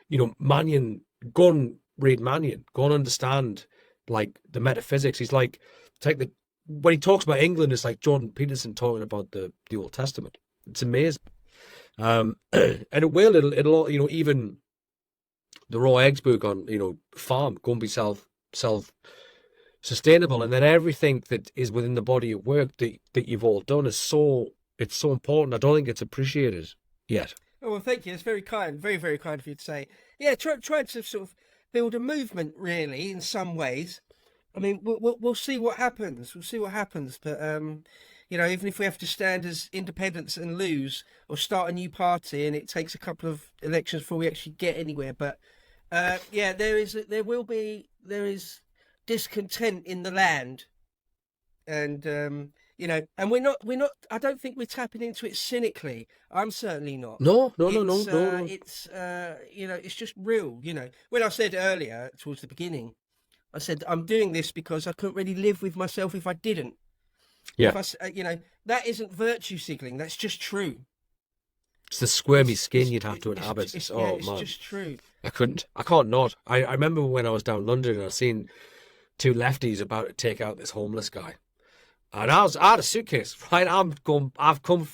you know, Mannion, go and read Mannion, go and understand like the metaphysics. He's like, when he talks about England, it's like Jordan Peterson talking about the Old Testament. It's amazing. And it'll, you know, even the Raw Eggs book on, you know, farm, go and be self-sustainable. And then everything that is within the body of work that you've all done is it's so important. I don't think it's appreciated yet. Oh, well, thank you. It's very kind, very, very kind of you to say. Yeah, trying to sort of build a movement, really, in some ways. I mean, we'll see what happens. We'll see what happens. But, you know, even if we have to stand as independents and lose or start a new party and it takes a couple of elections before we actually get anywhere. But, there is discontent in the land. And, you know, and we're not, I don't think we're tapping into it cynically. I'm certainly not. No. It's, you know, it's just real, you know. When I said earlier, towards the beginning, I said, I'm doing this because I couldn't really live with myself if I didn't. Yeah. You know, that isn't virtue signaling. That's just true. It's the squirmy skin you'd have to inhabit. It's man. just true. I can't not. I remember when I was down in London and I seen two lefties about to take out this homeless guy. And I had a suitcase, right? I've come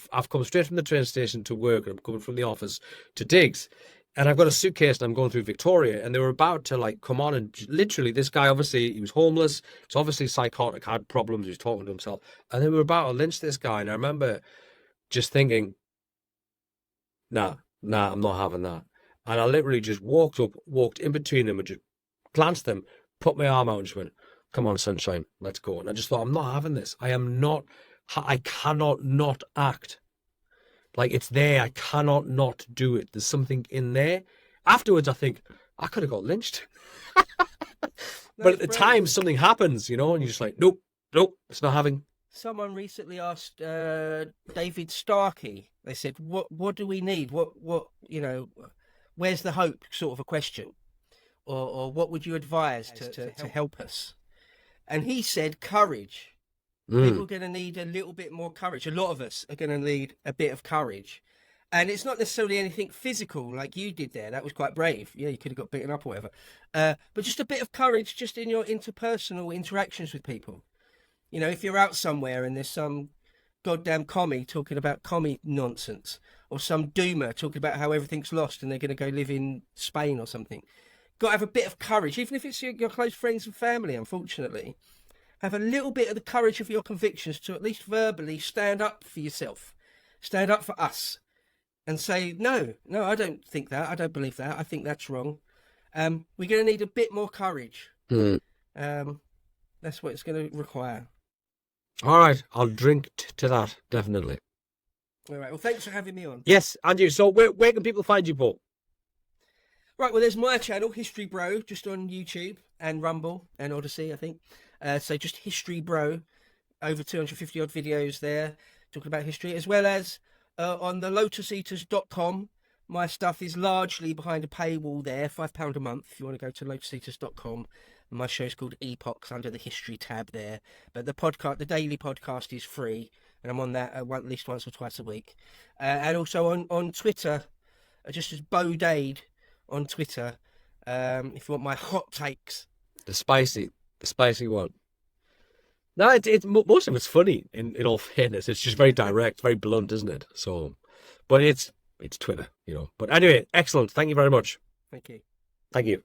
straight from the train station to work, and I'm coming from the office to digs. And I've got a suitcase and I'm going through Victoria, and they were about to like come on, and literally this guy, obviously he was homeless, he's obviously psychotic, had problems, he was talking to himself, and they were about to lynch this guy. And I remember just thinking, nah, I'm not having that. And I literally just walked in between them and just glanced them, put my arm out and just went, come on, sunshine, let's go. And I just thought, I'm not having this. I cannot not act. Like, it's there. I cannot not do it. There's something in there. Afterwards, I think, I could have got lynched. But at the time, something happens, you know, and you're just like, nope, it's not having. Someone recently asked David Starkey. They said, "What do we need? What where's the hope?" Sort of a question, or what would you advise to help us? And he said, "Courage. People are going to need a little bit more courage. A lot of us are going to need a bit of courage." And it's not necessarily anything physical like you did there. That was quite brave. Yeah, you could have got beaten up or whatever. But just a bit of courage just in your interpersonal interactions with people. You know, if you're out somewhere and there's some goddamn commie talking about commie nonsense, or some doomer talking about how everything's lost and they're going to go live in Spain or something, got to have a bit of courage, even if it's your close friends and family, unfortunately. Have a little bit of the courage of your convictions to at least verbally stand up for yourself. Stand up for us. And say, no, I don't think that. I don't believe that. I think that's wrong. We're going to need a bit more courage. That's what it's going to require. All right, I'll drink to that, definitely. All right, well, thanks for having me on. Yes, and you. So where can people find you, Paul? Right, well, there's my channel, History Bro, just on YouTube and Rumble and Odyssey, I think. So just History Bro, over 250 odd videos there talking about history, as well as on the lotuseaters.com. My stuff is largely behind a paywall there, £5 a month if you want to go to lotuseaters.com. My show's called Epochs under the history tab there. But the daily podcast is free, and I'm on that at least once or twice a week. And also on Twitter, just as Beau Dade on Twitter, if you want my hot takes. The spicy one. No, most of it's funny. In all fairness, it's just very direct, very blunt, isn't it? So, but it's Twitter, you know. But anyway, excellent. Thank you very much. Thank you. Thank you.